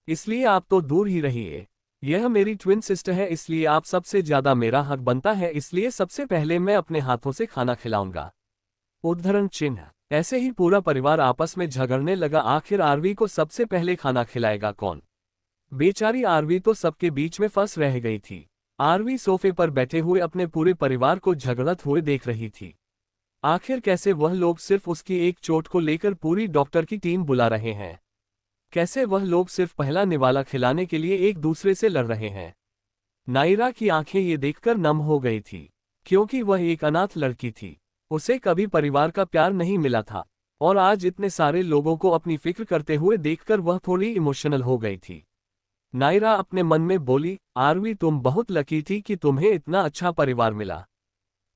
इसलिए आप तो दूर ही रहिए। यह मेरी ट्विन सिस्टर है, इसलिए आप सबसे ज्यादा मेरा हक बनता है, इसलिए सबसे पहले मैं अपने हाथों से खाना खिलाऊंगा। उद्धरण चिन्ह। ऐसे ही पूरा परिवार आपस में झगड़ने लगा। आखिर आरवी को सबसे पहले खाना खिलाएगा कौन? बेचारी आरवी तो सबके बीच में फंस रह गई थी। आरवी सोफे पर बैठे हुए अपने पूरे परिवार को झगड़त हुए देख रही थी। आखिर कैसे वह लोग सिर्फ उसकी एक चोट को लेकर पूरी डॉक्टर की टीम बुला रहे हैं? कैसे वह लोग सिर्फ पहला निवाला खिलाने के लिए एक दूसरे से लड़ रहे हैं? नायरा की आंखें ये देखकर नम हो गई थी, क्योंकि वह एक अनाथ लड़की थी। उसे कभी परिवार का प्यार नहीं मिला था, और आज इतने सारे लोगों को अपनी फिक्र करते हुए देखकर वह थोड़ी इमोशनल हो गई थी। नायरा अपने मन में बोली, आरवी तुम बहुत लकी थी कि तुम्हें इतना अच्छा परिवार मिला,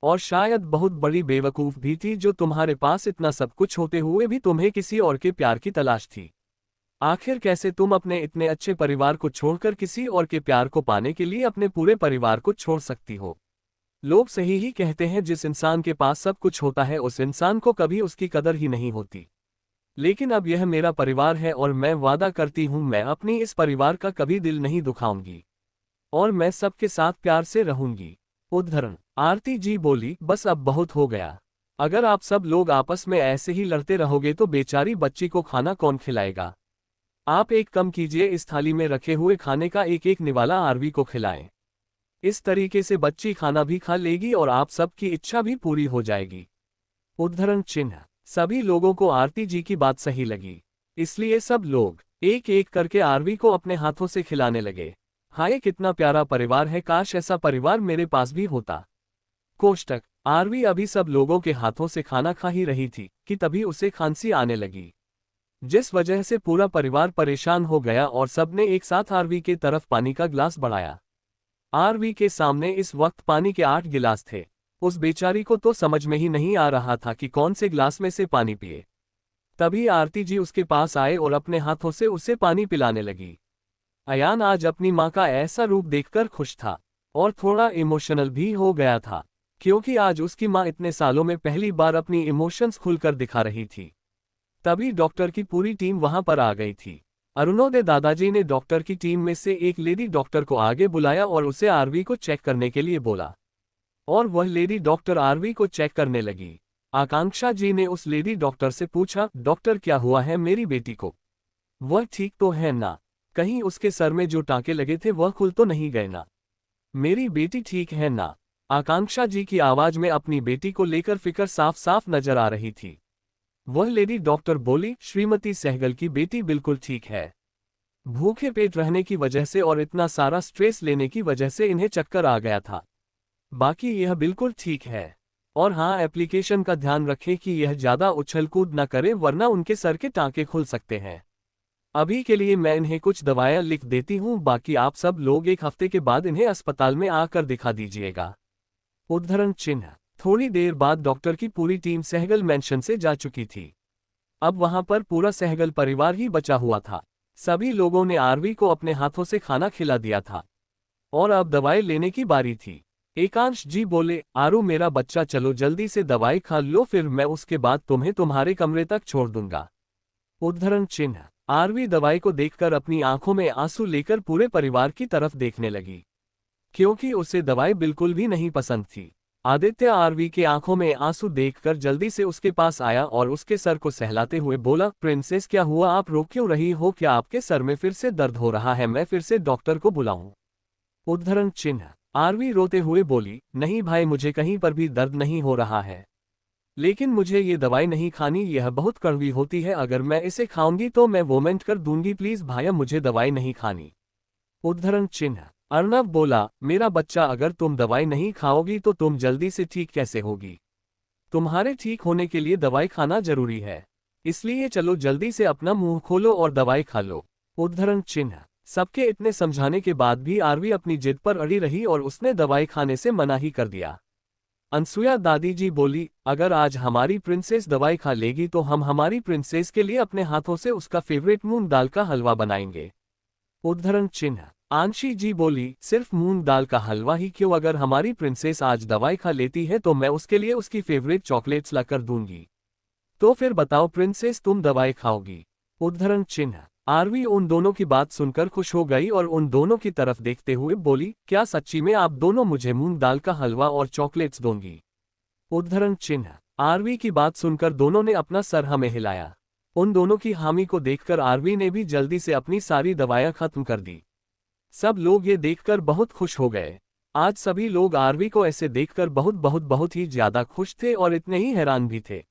और शायद बहुत बड़ी बेवकूफ भी थी जो तुम्हारे पास इतना सब कुछ होते हुए भी तुम्हें किसी और के प्यार की तलाश थी। आखिर कैसे तुम अपने इतने अच्छे परिवार को छोड़कर किसी और के प्यार को पाने के लिए अपने पूरे परिवार को छोड़ सकती हो? लोग सही ही कहते हैं, जिस इंसान के पास सब कुछ होता है उस इंसान को कभी उसकी कदर ही नहीं होती। लेकिन अब यह मेरा परिवार है और मैं वादा करती हूं मैं अपनी इस परिवार का कभी दिल नहीं दुखाऊंगी, और मैं सबके साथ प्यार से रहूंगी। उद्धरण। आरती जी बोली, बस अब बहुत हो गया। अगर आप सब लोग आपस में ऐसे ही लड़ते रहोगे तो बेचारी बच्ची को खाना कौन खिलाएगा? आप एक कम कीजिए, इस थाली में रखे हुए खाने का एक एक निवाला आरवी को खिलाएं। इस तरीके से बच्ची खाना भी खा लेगी और आप सबकी इच्छा भी पूरी हो जाएगी। उद्धरण चिन्ह। सभी लोगों को आरती जी की बात सही लगी, इसलिए सब लोग एक एक करके आरवी को अपने हाथों से खिलाने लगे। हाय कितना प्यारा परिवार है, काश ऐसा परिवार मेरे पास भी होता। कोष्टक। आरवी अभी सब लोगों के हाथों से खाना खा ही रही थी कि तभी उसे खांसी आने लगी, जिस वजह से पूरा परिवार परेशान हो गया और सबने एक साथ आरवी के तरफ पानी का गिलास बढ़ाया। आरवी के सामने इस वक्त पानी के 8 गिलास थे। उस बेचारी को तो समझ में ही नहीं आ रहा था कि कौन से गिलास में से पानी पिए। तभी आरती जी उसके पास आए और अपने हाथों से उसे पानी पिलाने लगी। अयान आज अपनी मां का ऐसा रूप देखकर खुश था और थोड़ा इमोशनल भी हो गया था, क्योंकि आज उसकी मां इतने सालों में पहली बार अपनी इमोशंस खुलकर दिखा रही थी। तभी डॉक्टर की पूरी टीम वहां पर आ गई थी। अरुणोदय दादाजी ने डॉक्टर की टीम में से एक लेडी डॉक्टर को आगे बुलाया और उसे आरवी को चेक करने के लिए बोला, और वह लेडी डॉक्टर आरवी को चेक करने लगी। आकांक्षा जी ने उस लेडी डॉक्टर से पूछा, डॉक्टर क्या हुआ है मेरी बेटी को? वह ठीक तो है ना? कहीं उसके सर में जो टांके लगे थे वह खुल तो नहीं गए ना? मेरी बेटी ठीक है ना? आकांक्षा जी की आवाज में अपनी बेटी को लेकर फिक्र साफ साफ नजर आ रही थी। वह लेडी डॉक्टर बोली, श्रीमती सहगल की बेटी बिल्कुल ठीक है। भूखे पेट रहने की वजह से और इतना सारा स्ट्रेस लेने की वजह से इन्हें चक्कर आ गया था। बाकी यह बिल्कुल ठीक है। और हाँ, एप्लीकेशन का ध्यान रखें कि यह ज्यादा उछल कूद न करे, वरना उनके सर के टांके खुल सकते हैं। अभी के लिए मैं इन्हें कुछ दवाएं लिख देती हूँ, बाकी आप सब लोग एक हफ्ते के बाद इन्हें अस्पताल में आकर दिखा दीजिएगा। उद्धरण चिन्ह। थोड़ी देर बाद डॉक्टर की पूरी टीम सहगल मैंशन से जा चुकी थी। अब वहां पर पूरा सहगल परिवार ही बचा हुआ था। सभी लोगों ने आरवी को अपने हाथों से खाना खिला दिया था, और अब दवाई लेने की बारी थी। एकांश जी बोले, आरू मेरा बच्चा, चलो जल्दी से दवाई खा लो, फिर मैं उसके बाद तुम्हें तुम्हारे कमरे तक छोड़ दूंगा। उद्धरण चिन्ह। आरवी दवाई को देखकर अपनी आंखों में आंसू लेकर पूरे परिवार की तरफ देखने लगी, क्योंकि उसे दवाई बिल्कुल भी नहीं पसंद थी। आदित्य आरवी के आंखों में आंसू देखकर जल्दी से उसके पास आया और उसके सर को सहलाते हुए बोला, प्रिंसेस क्या हुआ, आप रो क्यों रही हो? क्या आपके सर में फिर से दर्द हो रहा है? मैं फिर से डॉक्टर को बुलाऊं? उद्धरण चिन्ह। आरवी रोते हुए बोली, नहीं भाई, मुझे कहीं पर भी दर्द नहीं हो रहा है, लेकिन मुझे ये दवाई नहीं खानी, यह बहुत कड़वी होती है, अगर मैं इसे खाऊंगी तो मैं वोमेंट कर दूंगी, प्लीज भाया मुझे दवाई नहीं खानी। उद्धरण चिन्ह। अर्णव बोला, मेरा बच्चा, अगर तुम दवाई नहीं खाओगी तो तुम जल्दी से ठीक कैसे होगी? तुम्हारे ठीक होने के लिए दवाई खाना जरूरी है, इसलिए चलो जल्दी से अपना मुंह खोलो और दवाई खा लो। उद्धरण चिन्ह। सबके इतने समझाने के बाद भी आरवी अपनी जिद पर अड़ी रही और उसने दवाई खाने से मना ही कर दिया। अनसुया दादी जी बोली, अगर आज हमारी प्रिंसेस दवाई खा लेगी तो हम हमारी प्रिंसेस के लिए अपने हाथों से उसका फेवरेट मूंग दाल का हलवा बनाएंगे। उद्धरण चिन्ह। आंशी जी बोली, सिर्फ मूंग दाल का हलवा ही क्यों, अगर हमारी प्रिंसेस आज दवाई खा लेती है तो मैं उसके लिए उसकी फेवरेट चॉकलेट्स लाकर दूंगी। तो फिर बताओ प्रिंसेस, तुम दवाई खाओगी? उद्धरण चिन्ह। आरवी उन दोनों की बात सुनकर खुश हो गई और उन दोनों की तरफ देखते हुए बोली, क्या सच्ची में आप दोनों मुझे मूंग दाल का हलवा और चॉकलेट्स दोंगी? उद्धरण चिन्ह। आरवी की बात सुनकर दोनों ने अपना सर हमें हिलाया। उन दोनों की हामी को देखकर आरवी ने भी जल्दी से अपनी सारी दवाइयां खत्म कर दी। सब लोग ये देखकर बहुत खुश हो गए। आज सभी लोग आरवी को ऐसे देखकर बहुत बहुत बहुत ही ज्यादा खुश थे और इतने ही हैरान भी थे।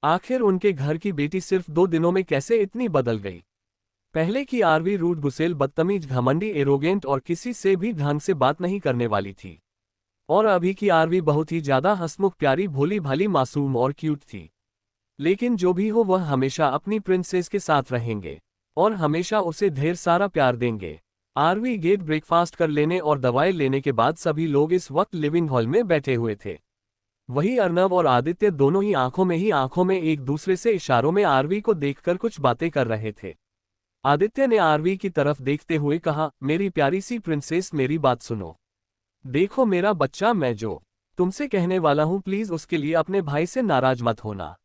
आखिर उनके घर की बेटी सिर्फ 2 दिनों में कैसे इतनी बदल गई। पहले की आरवी रूड, गुस्सेल, बदतमीज, घमंडी, एरोगेंट और किसी से भी ढंग से बात नहीं करने वाली थी। और अभी की आरवी बहुत ही ज्यादा हंसमुख, प्यारी, भोली भाली, मासूम और क्यूट थी। लेकिन जो भी हो, वह हमेशा अपनी प्रिंसेस के साथ रहेंगे और हमेशा उसे ढेर सारा प्यार देंगे। आरवी गेट ब्रेकफास्ट कर लेने और दवाई लेने के बाद सभी लोग इस वक्त लिविंग हॉल में बैठे हुए थे। वही अर्नव और आदित्य दोनों ही आंखों में एक दूसरे से इशारों में आरवी को देखकर कुछ बातें कर रहे थे। आदित्य ने आरवी की तरफ देखते हुए कहा, मेरी प्यारी सी प्रिंसेस, मेरी बात सुनो। देखो मेरा बच्चा, मैं जो तुमसे कहने वाला हूं, प्लीज उसके लिए अपने भाई से नाराज मत होना।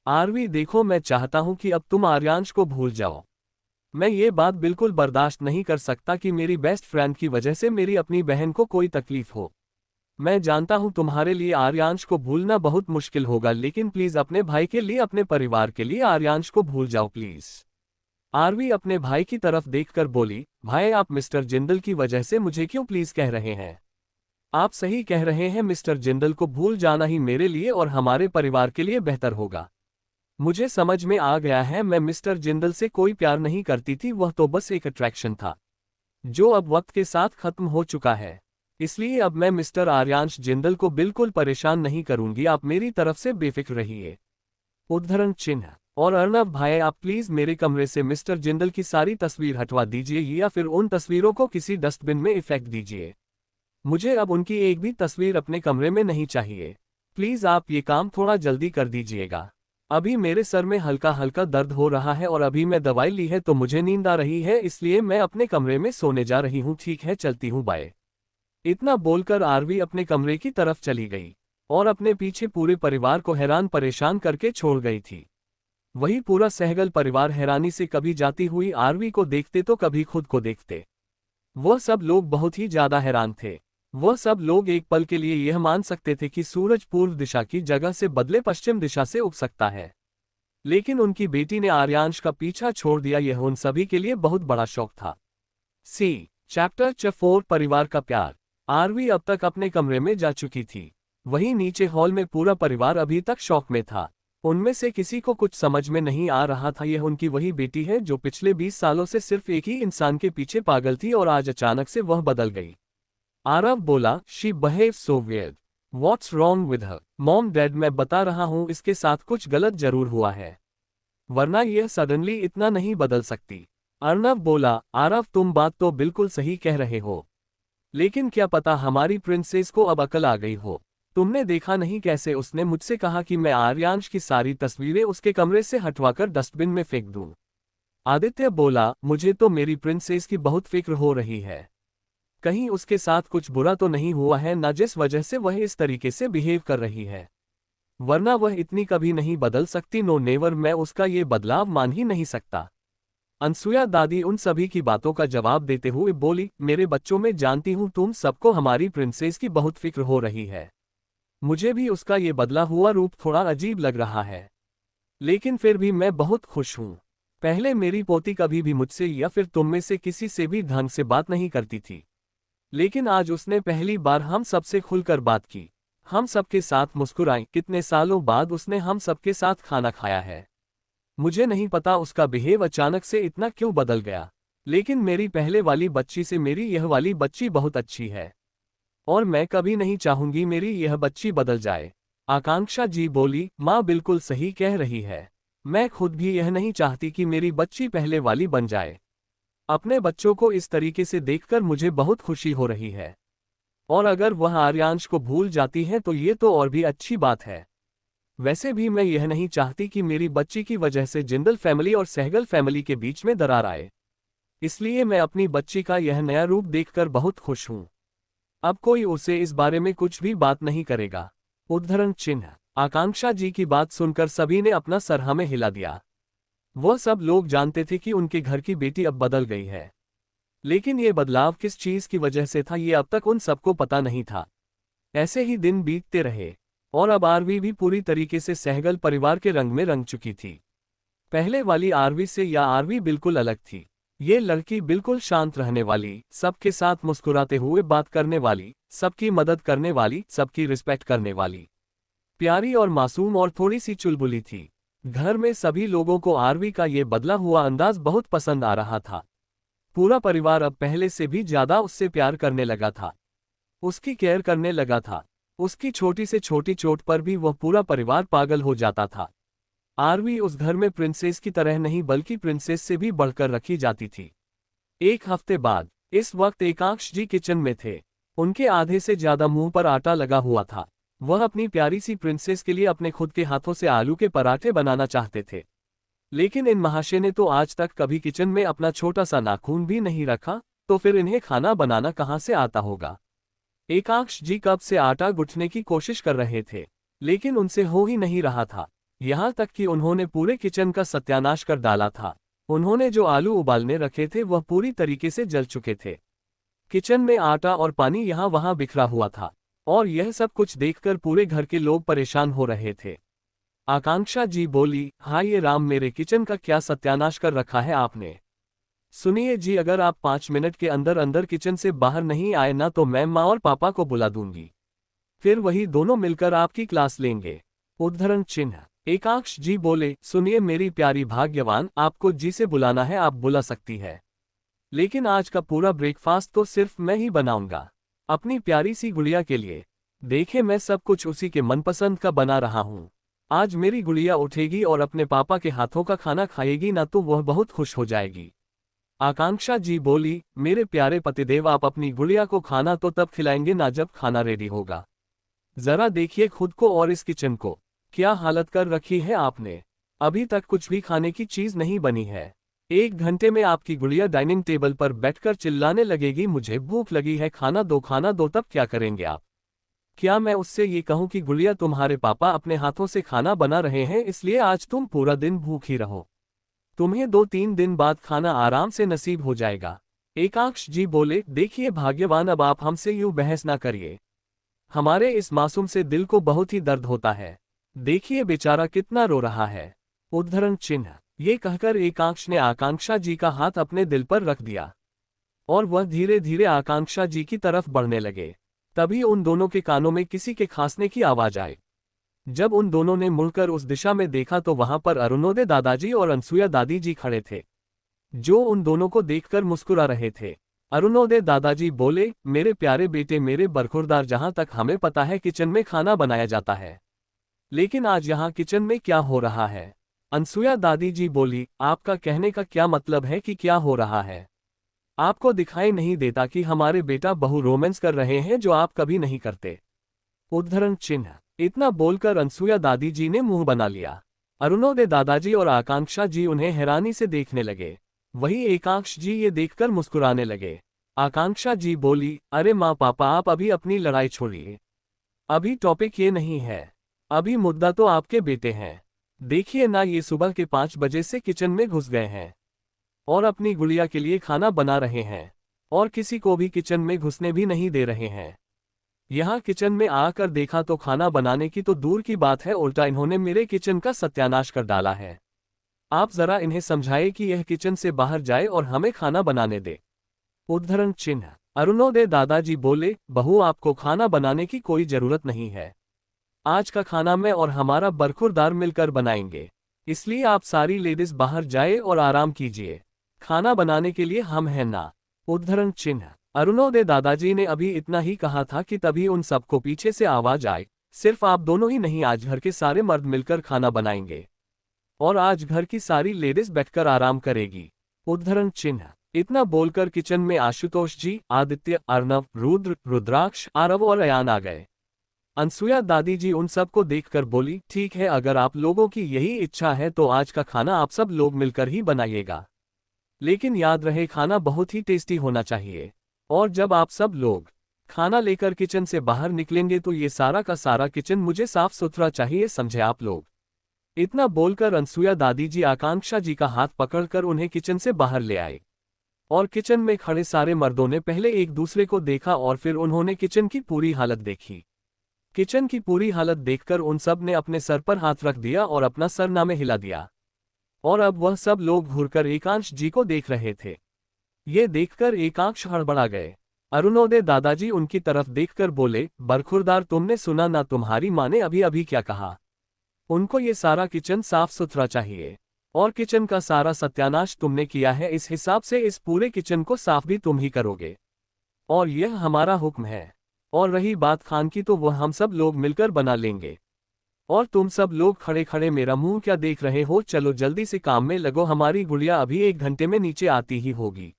आरवी देखो, मैं चाहता हूं कि अब तुम आर्यांश को भूल जाओ। मैं ये बात बिल्कुल बर्दाश्त नहीं कर सकता कि मेरी बेस्ट फ्रेंड की वजह से मेरी अपनी बहन को कोई तकलीफ हो। मैं जानता हूं तुम्हारे लिए आर्यांश को भूलना बहुत मुश्किल होगा, लेकिन प्लीज अपने भाई के लिए, अपने परिवार के लिए आर्यांश को भूल जाओ प्लीज। आरवी अपने भाई की तरफ देखकर बोली, भाई आप मिस्टर जिंदल की वजह से मुझे क्यों प्लीज कह रहे हैं? आप सही कह रहे हैं, मिस्टर जिंदल को भूल जाना ही मेरे लिए और हमारे परिवार के लिए बेहतर होगा। मुझे समझ में आ गया है, मैं मिस्टर जिंदल से कोई प्यार नहीं करती थी, वह तो बस एक अट्रैक्शन था जो अब वक्त के साथ खत्म हो चुका है। इसलिए अब मैं मिस्टर आर्यांश जिंदल को बिल्कुल परेशान नहीं करूंगी, आप मेरी तरफ से बेफिक्र रहिए। उद्धरण चिन्ह। और अर्नव भाई, आप प्लीज मेरे कमरे से मिस्टर जिंदल की सारी तस्वीर हटवा दीजिए या फिर उन तस्वीरों को किसी डस्टबिन में इफेक्ट दीजिए। मुझे अब उनकी एक भी तस्वीर अपने कमरे में नहीं चाहिए। प्लीज आप ये काम थोड़ा जल्दी कर दीजिएगा। अभी मेरे सर में हल्का हल्का दर्द हो रहा है और अभी मैं दवाई ली है तो मुझे नींद आ रही है, इसलिए मैं अपने कमरे में सोने जा रही हूँ। ठीक है, चलती हूँ, बाय। इतना बोलकर आरवी अपने कमरे की तरफ चली गई और अपने पीछे पूरे परिवार को हैरान परेशान करके छोड़ गई थी। वही पूरा सहगल परिवार हैरानी से कभी जाती हुई आरवी को देखते तो कभी खुद को देखते। वह सब लोग बहुत ही ज्यादा हैरान थे। वह सब लोग एक पल के लिए यह मान सकते थे कि सूरज पूर्व दिशा की जगह से बदले पश्चिम दिशा से उग सकता है, लेकिन उनकी बेटी ने आर्यांश का पीछा छोड़ दिया, यह उन सभी के लिए बहुत बड़ा शौक था। चैप्टर 4, परिवार का प्यार। आरवी अब तक अपने कमरे में जा चुकी थी। वहीं नीचे हॉल में पूरा परिवार अभी तक शौक में था। उनमें से किसी को कुछ समझ में नहीं आ रहा था, यह उनकी वही बेटी है जो पिछले 20 सालों से सिर्फ एक ही इंसान के पीछे पागल थी और आज अचानक से वह बदल गई। आरव बोला, she behaves so weird. What's wrong with her? Mom dad, मैं बता रहा हूँ, इसके साथ कुछ गलत जरूर हुआ है, वरना यह सडनली इतना नहीं बदल सकती। अर्नव बोला, आरव तुम बात तो बिल्कुल सही कह रहे हो, लेकिन क्या पता हमारी प्रिंसेस को अब अकल आ गई हो। तुमने देखा नहीं कैसे उसने मुझसे कहा कि मैं आर्यांश की सारी तस्वीरें उसके कमरे से हटवाकर डस्टबिन में फेंक दूं। आदित्य बोला, मुझे तो मेरी प्रिंसेस की बहुत फिक्र हो रही है। कहीं उसके साथ कुछ बुरा तो नहीं हुआ है ना, जिस वजह से वह इस तरीके से बिहेव कर रही है, वरना वह इतनी कभी नहीं बदल सकती। नो नेवर, मैं उसका ये बदलाव मान ही नहीं सकता। अनसुया दादी उन सभी की बातों का जवाब देते हुए बोली, मेरे बच्चों, में जानती हूँ तुम सबको हमारी प्रिंसेस की बहुत फिक्र हो रही है। मुझे भी उसका ये बदला हुआ रूप थोड़ा अजीब लग रहा है, लेकिन फिर भी मैं बहुत खुश हूँ। पहले मेरी पोती कभी भी मुझसे या फिर तुम में से किसी से भी ढंग से बात नहीं करती थी, लेकिन आज उसने पहली बार हम सबसे खुलकर बात की, हम सबके साथ मुस्कुराई। कितने सालों बाद उसने हम सबके साथ खाना खाया है। मुझे नहीं पता उसका बिहेव अचानक से इतना क्यों बदल गया, लेकिन मेरी पहले वाली बच्ची से मेरी यह वाली बच्ची बहुत अच्छी है और मैं कभी नहीं चाहूंगी मेरी यह बच्ची बदल जाए। आकांक्षा जी बोली, माँ बिल्कुल सही कह रही है, मैं खुद भी यह नहीं चाहती कि मेरी बच्ची पहले वाली बन जाए। अपने बच्चों को इस तरीके से देखकर मुझे बहुत खुशी हो रही है, और अगर वह आर्यांश को भूल जाती है तो ये तो और भी अच्छी बात है। वैसे भी मैं यह नहीं चाहती कि मेरी बच्ची की वजह से जिंदल फैमिली और सहगल फैमिली के बीच में दरार आए, इसलिए मैं अपनी बच्ची का यह नया रूप देखकर बहुत खुश हूँ। अब कोई उसे इस बारे में कुछ भी बात नहीं करेगा। उद्धरण चिन्ह। आकांक्षा जी की बात सुनकर सभी ने अपना सर हमें हिला दिया। वह सब लोग जानते थे कि उनके घर की बेटी अब बदल गई है, लेकिन ये बदलाव किस चीज की वजह से था ये अब तक उन सबको पता नहीं था। ऐसे ही दिन बीतते रहे और अब आरवी भी पूरी तरीके से सहगल परिवार के रंग में रंग चुकी थी। पहले वाली आरवी से यह आरवी बिल्कुल अलग थी। ये लड़की बिल्कुल शांत रहने वाली, सबके साथ मुस्कुराते हुए बात करने वाली, सबकी मदद करने वाली, सबकी रिस्पेक्ट करने वाली, प्यारी और मासूम और थोड़ी सी चुलबुली थी। घर में सभी लोगों को आरवी का ये बदला हुआ अंदाज बहुत पसंद आ रहा था। पूरा परिवार अब पहले से भी ज्यादा उससे प्यार करने लगा था, उसकी केयर करने लगा था। उसकी छोटी से छोटी चोट पर भी वह पूरा परिवार पागल हो जाता था। आरवी उस घर में प्रिंसेस की तरह नहीं बल्कि प्रिंसेस से भी बढ़कर रखी जाती थी। एक हफ्ते बाद इस वक्त एकांश जी किचन में थे। उनके आधे से ज्यादा मुंह पर आटा लगा हुआ था। वह अपनी प्यारी सी प्रिंसेस के लिए अपने खुद के हाथों से आलू के पराठे बनाना चाहते थे, लेकिन इन महाशय ने तो आज तक कभी किचन में अपना छोटा सा नाखून भी नहीं रखा, तो फिर इन्हें खाना बनाना कहाँ से आता होगा। एकांश जी कब से आटा गूंथने की कोशिश कर रहे थे, लेकिन उनसे हो ही नहीं रहा था। यहाँ तक कि उन्होंने पूरे किचन का सत्यानाश कर डाला था। उन्होंने जो आलू उबालने रखे थे वह पूरी तरीके से जल चुके थे। किचन में आटा और पानी यहाँ वहाँ बिखरा हुआ था, और यह सब कुछ देखकर पूरे घर के लोग परेशान हो रहे थे। आकांक्षा जी बोली, हाय ये राम, मेरे किचन का क्या सत्यानाश कर रखा है आपने। सुनिए जी, अगर आप 5 मिनट के अंदर अंदर किचन से बाहर नहीं आए ना तो मैं माँ और पापा को बुला दूंगी, फिर वही दोनों मिलकर आपकी क्लास लेंगे। उद्धरण चिन्ह। एकांश जी बोले, सुनिए मेरी प्यारी भाग्यवान, आपको जी से बुलाना है आप बुला सकती है, लेकिन आज का पूरा ब्रेकफास्ट तो सिर्फ मैं ही बनाऊंगा अपनी प्यारी सी गुड़िया के लिए। देखे मैं सब कुछ उसी के मनपसंद का बना रहा हूँ। आज मेरी गुड़िया उठेगी और अपने पापा के हाथों का खाना खाएगी ना तो वह बहुत खुश हो जाएगी। आकांक्षा जी बोली, मेरे प्यारे पतिदेव, आप अपनी गुड़िया को खाना तो तब खिलाएंगे ना जब खाना रेडी होगा। जरा देखिए खुद को और इस किचन को, क्या हालत कर रखी है आपने। अभी तक कुछ भी खाने की चीज नहीं बनी है। 1 घंटे में आपकी गुड़िया डाइनिंग टेबल पर बैठकर चिल्लाने लगेगी, मुझे भूख लगी है, खाना दो, तब क्या करेंगे आप। क्या मैं उससे ये कहूँ कि गुड़िया तुम्हारे पापा अपने हाथों से खाना बना रहे हैं इसलिए आज तुम पूरा दिन भूखी रहो, तुम्हें 2-3 दिन बाद खाना आराम से नसीब हो जाएगा। एकांश जी बोले, देखिए भाग्यवान, अब आप हमसे यूं बहस ना करिए। हमारे इस मासूम से दिल को बहुत ही दर्द होता है। देखिए बेचारा कितना रो रहा है। उद्धरण चिन्ह। ये कहकर एकांश ने आकांक्षा जी का हाथ अपने दिल पर रख दिया और वह धीरे धीरे आकांक्षा जी की तरफ बढ़ने लगे। तभी उन दोनों के कानों में किसी के खांसने की आवाज आई। जब उन दोनों ने मुड़कर उस दिशा में देखा तो वहां पर अरुणोदय दादाजी और अनसुया दादी जी खड़े थे, जो उन दोनों को देखकर मुस्कुरा रहे थे। अरुणोदय दादाजी बोले, मेरे प्यारे बेटे, मेरे बरखुरदार, जहां तक हमें पता है किचन में खाना बनाया जाता है, लेकिन आज यहाँ किचन में क्या हो रहा है। अनसुया दादी जी बोली, आपका कहने का क्या मतलब है कि क्या हो रहा है। आपको दिखाई नहीं देता कि हमारे बेटा बहू रोमांस कर रहे हैं जो आप कभी नहीं करते। उद्धरण चिन्ह। इतना बोलकर अनसुया दादी जी ने मुंह बना लिया। अरुणोदय दादाजी और आकांक्षा जी उन्हें हैरानी से देखने लगे। वही एकांश जी ये देखकर मुस्कुराने लगे। आकांक्षा जी बोली, अरे माँ पापा, आप अभी अपनी लड़ाई छोड़िए, अभी टॉपिक ये नहीं है, अभी मुद्दा तो आपके बेटे हैं। देखिए ना, ये सुबह के 5 बजे से किचन में घुस गए हैं और अपनी गुड़िया के लिए खाना बना रहे हैं, और किसी को भी किचन में घुसने भी नहीं दे रहे हैं। यहाँ किचन में आकर देखा तो खाना बनाने की तो दूर की बात है, उल्टा इन्होंने मेरे किचन का सत्यानाश कर डाला है। आप जरा इन्हें समझाइए कि यह किचन से बाहर जाए और हमें खाना बनाने दे। उद्धरण चिन्ह। अरुणोदय दादाजी बोले, बहू आपको खाना बनाने की कोई जरूरत नहीं है। आज का खाना मैं और हमारा बरखुरदार मिलकर बनाएंगे, इसलिए आप सारी लेडीज बाहर जाए और आराम कीजिए, खाना बनाने के लिए हम हैं ना। उद्धरण चिन्ह। अरुणोदय दादाजी ने अभी इतना ही कहा था कि तभी उन सबको पीछे से आवाज आई, सिर्फ आप दोनों ही नहीं, आज घर के सारे मर्द मिलकर खाना बनाएंगे और आज घर की सारी लेडीज बैठकर आराम करेगी। उद्धरण चिन्ह। इतना बोलकर किचन में आशुतोष जी, आदित्य, अर्णव, रुद्र, रुद्राक्ष, आरव और अयान आ गए। अनसुया दादी जी उन सबको देखकर बोली, ठीक है, अगर आप लोगों की यही इच्छा है तो आज का खाना आप सब लोग मिलकर ही बनाइएगा, लेकिन याद रहे खाना बहुत ही टेस्टी होना चाहिए। और जब आप सब लोग खाना लेकर किचन से बाहर निकलेंगे तो ये सारा का सारा किचन मुझे साफ सुथरा चाहिए, समझे आप लोग। इतना बोलकर अनसुया दादी जी आकांक्षा जी का हाथ पकड़कर उन्हें किचन से बाहर ले आए। और किचन में खड़े सारे मर्दों ने पहले एक दूसरे को देखा और फिर उन्होंने किचन की पूरी हालत देखी। किचन की पूरी हालत देखकर उन सब ने अपने सर पर हाथ रख दिया और अपना सरनामे हिला दिया। और अब वह सब लोग घूरकर एकांश जी को देख रहे थे। ये देखकर एकांश हड़बड़ा गए। अरुणोदय दादाजी उनकी तरफ देखकर बोले, बरखुरदार, तुमने सुना ना तुम्हारी माँ ने अभी अभी क्या कहा? उनको ये सारा किचन साफ सुथरा चाहिए। और किचन का सारा सत्यानाश तुमने किया है, इस हिसाब से इस पूरे किचन को साफ भी तुम ही करोगे। और यह हमारा हुक्म है। और रही बात खान की, तो वह हम सब लोग मिलकर बना लेंगे। और तुम सब लोग खड़े खड़े मेरा मुंह क्या देख रहे हो? चलो जल्दी से काम में लगो, हमारी गुड़िया अभी 1 घंटे में नीचे आती ही होगी।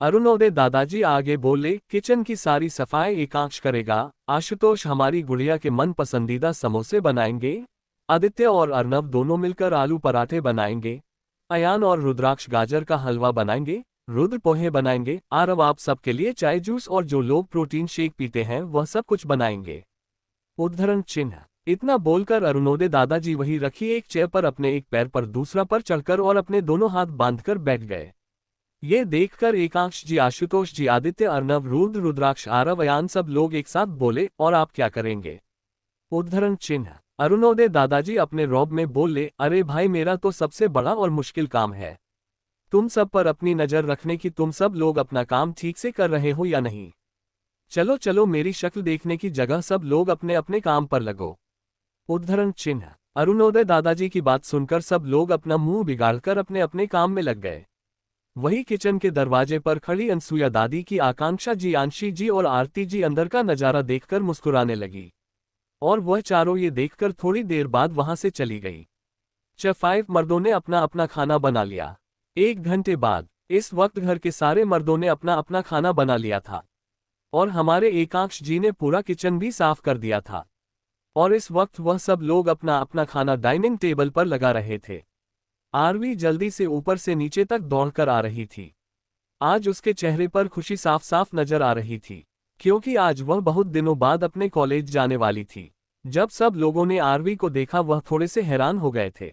अरुणोदय दादाजी आगे बोले, किचन की सारी सफाई एकांश करेगा। आशुतोष हमारी गुड़िया के मन पसंदीदा समोसे बनाएंगे। आदित्य और अर्नव दोनों मिलकर आलू पराठे बनाएंगे। अयान और रुद्राक्ष गाजर का हलवा बनाएंगे। रुद्र पोहे बनाएंगे। आरव आप सबके लिए चाय जूस और जो लोग प्रोटीन शेक पीते हैं वह सब कुछ बनाएंगे। उद्धरण चिन्ह। इतना बोलकर अरुणोदय दादाजी वही रखी एक चेयर पर अपने एक पैर पर दूसरा पर चढ़कर और अपने दोनों हाथ बांधकर बैठ गए। ये देखकर एकांश जी, आशुतोष जी, आदित्य, अर्नव, रुद्र, रुद्राक्ष, आरव, अयान सब लोग एक साथ बोले, और आप क्या करेंगे? उद्धरण चिन्ह। अरुणोदय दादाजी अपने रौब में बोले, अरे भाई, मेरा तो सबसे बड़ा और मुश्किल काम है तुम सब पर अपनी नजर रखने की। तुम सब लोग अपना काम ठीक से कर रहे हो या नहीं? चलो चलो, मेरी शक्ल देखने की जगह सब लोग अपने अपने काम पर लगो। उद्धरण चिन्ह। अरुणोदय दादाजी की बात सुनकर सब लोग अपना मुंह बिगाड़कर अपने अपने काम में लग गए। वही किचन के दरवाजे पर खड़ी अनसुया दादी की आकांक्षा जी, आंशी जी और आरती जी अंदर का नजारा देखकर मुस्कुराने लगी। और वह चारों ये देखकर थोड़ी देर बाद वहां से चली गई। 5 मर्दों ने अपना अपना खाना बना लिया। 1 घंटे बाद इस वक्त घर के सारे मर्दों ने अपना अपना खाना बना लिया था। और हमारे एकांश जी ने पूरा किचन भी साफ कर दिया था। और इस वक्त वह सब लोग अपना अपना खाना डाइनिंग टेबल पर लगा रहे थे। आरवी जल्दी से ऊपर से नीचे तक दौड़कर आ रही थी। आज उसके चेहरे पर खुशी साफ साफ नजर आ रही थी, क्योंकि आज वह बहुत दिनों बाद अपने कॉलेज जाने वाली थी। जब सब लोगों ने आरवी को देखा वह थोड़े से हैरान हो गए थे,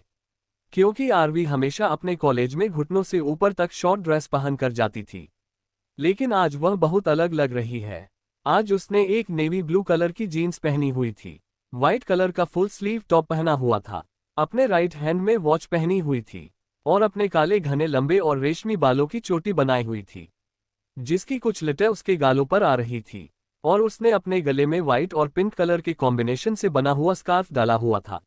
क्योंकि आरवी हमेशा अपने कॉलेज में घुटनों से ऊपर तक शॉर्ट ड्रेस पहन कर जाती थी। लेकिन आज वह बहुत अलग लग रही है। आज उसने एक नेवी ब्लू कलर की जीन्स पहनी हुई थी, व्हाइट कलर का फुल स्लीव टॉप पहना हुआ था, अपने राइट हैंड में वॉच पहनी हुई थी और अपने काले घने लंबे और रेशमी बालों की चोटी बनाई हुई थी, जिसकी कुछ लटें उसके गालों पर आ रही थी। और उसने अपने गले में व्हाइट और पिंक कलर के कॉम्बिनेशन से बना हुआ स्कार्फ डाला हुआ था।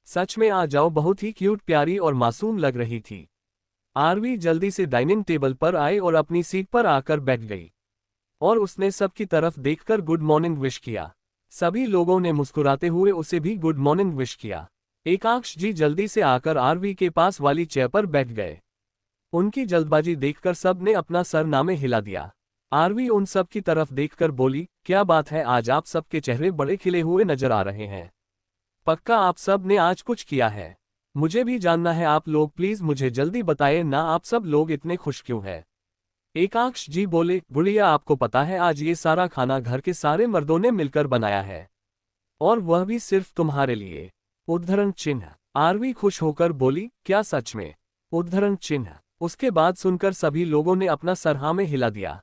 सच में आ जाओ, बहुत ही क्यूट, प्यारी और मासूम लग रही थी। आरवी जल्दी से डाइनिंग टेबल पर आए और अपनी सीट पर आकर बैठ गई। और उसने सबकी तरफ देखकर गुड मॉर्निंग विश किया। सभी लोगों ने मुस्कुराते हुए उसे भी गुड मॉर्निंग विश किया। एकांश जी जल्दी से आकर आरवी के पास वाली चेयर पर बैठ गए। उनकी जल्दबाजी देखकर सब ने अपना सरनामे हिला दिया। आरवी उन सब की तरफ देखकर बोली, क्या बात है, आज आप सबके चेहरे बड़े खिले हुए नजर आ रहे हैं। पक्का आप सब ने आज कुछ किया है। मुझे भी जानना है, आप लोग प्लीज मुझे जल्दी बताइए ना, आप सब लोग इतने खुश क्यों हैं? एकांश जी बोले, गुड़िया, आपको पता है आज ये सारा खाना घर के सारे मर्दों ने मिलकर बनाया है, और वह भी सिर्फ तुम्हारे लिए। उद्धरण चिन्ह। आरवी खुश होकर बोली, क्या सच में? उद्धरण चिन्ह। उसके बाद सुनकर सभी लोगों ने अपना सर हाँ में हिला दिया।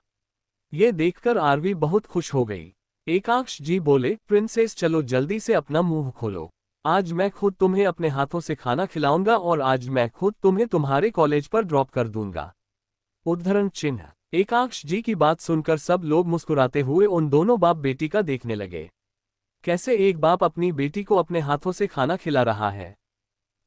ये देखकर आरवी बहुत खुश हो गई। एकांश जी बोले, प्रिंसेस, चलो जल्दी से अपना मुंह खोलो। आज मैं खुद तुम्हें अपने हाथों से खाना खिलाऊंगा और आज मैं खुद तुम्हें तुम्हारे कॉलेज पर ड्रॉप कर दूंगा। उद्धरण चिन्ह। एकांश जी की बात सुनकर सब लोग मुस्कुराते हुए उन दोनों बाप बेटी का देखने लगे। कैसे एक बाप अपनी बेटी को अपने हाथों से खाना खिला रहा है,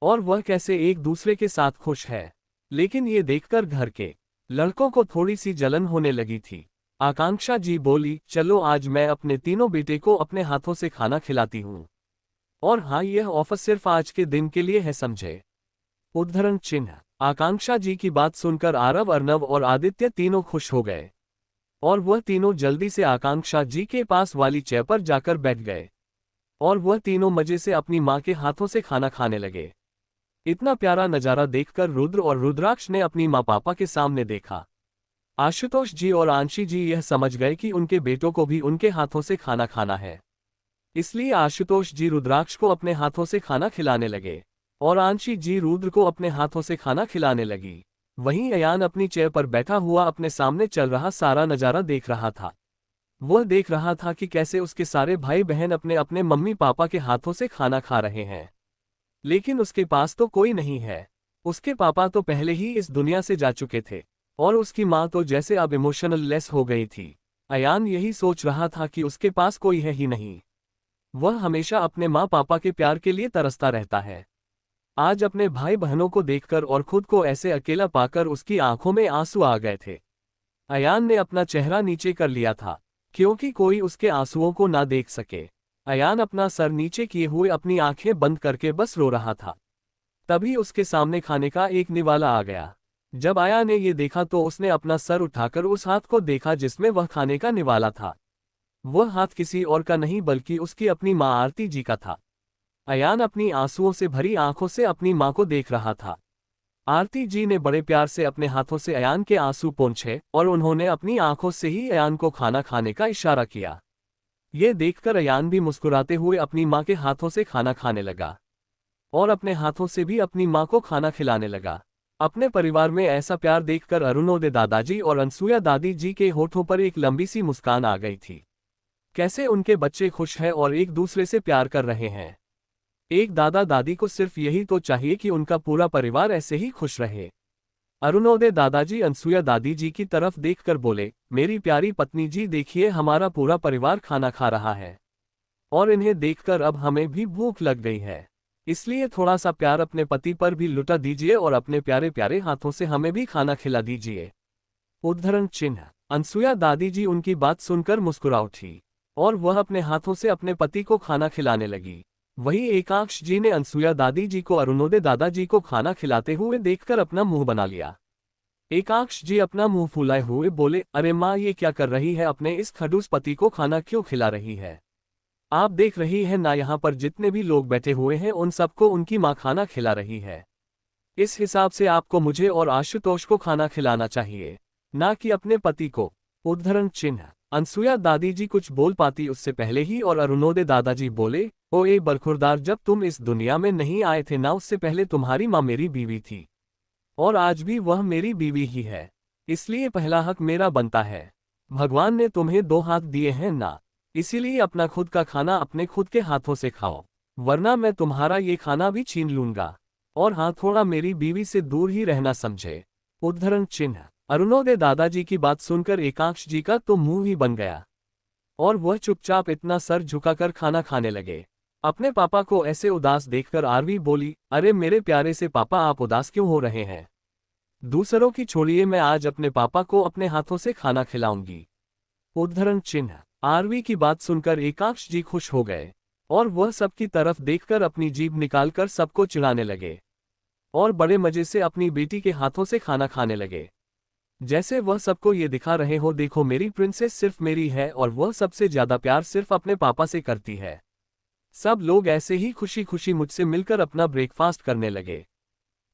और वह कैसे एक दूसरे के साथ खुश है। लेकिन ये देखकर घर के लड़कों को थोड़ी सी जलन होने लगी थी। आकांक्षा जी बोली, चलो आज मैं अपने तीनों बेटे को अपने हाथों से खाना खिलाती हूँ, और हाँ, यह ऑफर सिर्फ आज के दिन के लिए है, समझे? उद्धरण चिन्ह। आकांक्षा जी की बात सुनकर आरव, अर्नव और आदित्य तीनों खुश हो गए, और वह तीनों जल्दी से आकांक्षा जी के पास वाली चेयर पर जाकर बैठ गए, और वह तीनों मजे से अपनी माँ के हाथों से खाना खाने लगे। इतना प्यारा नजारा देखकर रुद्र और रुद्राक्ष ने अपनी माँ पापा के सामने देखा। आशुतोष जी और आंशी जी यह समझ गए कि उनके बेटों को भी उनके हाथों से खाना खाना है, इसलिए आशुतोष जी रुद्राक्ष को अपने हाथों से खाना खिलाने लगे। और आंशी जी रुद्र को अपने हाथों से खाना खिलाने लगी। वहीं अयान अपनी चेयर पर बैठा हुआ अपने सामने चल रहा सारा नजारा देख रहा था। वह देख रहा था कि कैसे उसके सारे भाई बहन अपने अपने मम्मी पापा के हाथों से खाना खा रहे हैं। लेकिन उसके पास तो कोई नहीं है। उसके पापा तो पहले ही इस दुनिया से जा चुके थे और उसकी माँ तो जैसे अब इमोशनल लेस हो गई थी। अयान यही सोच रहा था कि उसके पास कोई है ही नहीं। वह हमेशा अपने माँ पापा के प्यार के लिए तरसता रहता है। आज अपने भाई बहनों को देखकर और खुद को ऐसे अकेला पाकर उसकी आंखों में आंसू आ गए थे। अयान ने अपना चेहरा नीचे कर लिया था क्योंकि कोई उसके आंसुओं को ना देख सके। अयान अपना सर नीचे किए हुए अपनी आंखें बंद करके बस रो रहा था। तभी उसके सामने खाने का एक निवाला आ गया। जब आया ने ये देखा तो उसने अपना सर उठाकर उस हाथ को देखा जिसमें वह खाने का निवाला था। वह हाथ किसी और का नहीं बल्कि उसकी अपनी माँ आरती जी का था। अयान अपनी आंसुओं से भरी आंखों से अपनी माँ को देख रहा था। आरती जी ने बड़े प्यार से अपने हाथों से अयान के आंसू पोंछे और उन्होंने अपनी आंखों से ही अयान को खाना खाने का इशारा किया। ये देखकर अयान भी मुस्कुराते हुए अपनी माँ के हाथों से खाना खाने लगा और अपने हाथों से भी अपनी माँ को खाना खिलाने लगा। अपने परिवार में ऐसा प्यार देखकर अरुणोदय दादाजी और अनसुया दादी जी के होठों पर एक लंबी सी मुस्कान आ गई थी। कैसे उनके बच्चे खुश हैं और एक दूसरे से प्यार कर रहे हैं। एक दादा दादी को सिर्फ यही तो चाहिए कि उनका पूरा परिवार ऐसे ही खुश रहे। अरुणोदय दादाजी अनसुया दादी जी की तरफ देखकर बोले, मेरी प्यारी पत्नी जी देखिए हमारा पूरा परिवार खाना खा रहा है और इन्हें देखकर अब हमें भी भूख लग गई है। इसलिए थोड़ा सा प्यार अपने पति पर भी लुटा दीजिए और अपने प्यारे प्यारे हाथों से हमें भी खाना खिला दीजिए। उद्धरण चिन्ह। अनसुया दादी जी उनकी बात सुनकर मुस्कुरा उठी और वह अपने हाथों से अपने पति को खाना खिलाने लगी। वहीं एकांश जी ने अनसुया दादी जी को अरुणोदय दादाजी को खाना खिलाते हुए देखकर अपना मुंह बना लिया। एकांश जी अपना मुंह फुलाए हुए बोले, अरे माँ ये क्या कर रही है, अपने इस खड़ूस पति को खाना क्यों खिला रही है? आप देख रही है ना यहाँ पर जितने भी लोग बैठे हुए हैं उन सबको उनकी माँ खाना खिला रही है। इस हिसाब से आपको मुझे और आशुतोष को खाना खिलाना चाहिए, ना कि अपने पति को। उद्धरण चिन्ह। अनसुया दादी जी कुछ बोल पाती उससे पहले ही और अरुणोदय दादाजी बोले, ओ ए बरखुरदार, जब तुम इस दुनिया में नहीं आए थे ना उससे पहले तुम्हारी माँ मेरी बीवी थी और आज भी वह मेरी बीवी ही है। इसलिए पहला हक मेरा बनता है। भगवान ने तुम्हें दो हाथ दिए हैं ना, इसीलिए अपना खुद का खाना अपने खुद के हाथों से खाओ, वरना मैं तुम्हारा ये खाना भी छीन लूंगा। और हाँ, थोड़ा मेरी बीवी से दूर ही रहना समझे। उद्धरण चिन्ह। अरुणोदय दादाजी की बात सुनकर एकांश जी का तो मुंह ही बन गया और वह चुपचाप इतना सर झुकाकर खाना खाने लगे। अपने पापा को ऐसे उदास देखकर आरवी बोली, अरे मेरे प्यारे से पापा, आप उदास क्यों हो रहे हैं? दूसरों की छोड़िए, मैं आज अपने पापा को अपने हाथों से खाना खिलाऊंगी। उद्धरण चिन्ह। आरवी की बात सुनकर एकांश जी खुश हो गए और वह सबकी तरफ देखकर अपनी जीभ निकालकर सबको चिढ़ाने लगे और बड़े मजे से अपनी बेटी के हाथों से खाना खाने लगे। जैसे वह सबको ये दिखा रहे हो, देखो मेरी प्रिंसेस सिर्फ मेरी है और वह सबसे ज्यादा प्यार सिर्फ अपने पापा से करती है। सब लोग ऐसे ही खुशी खुशी मुझसे मिलकर अपना ब्रेकफास्ट करने लगे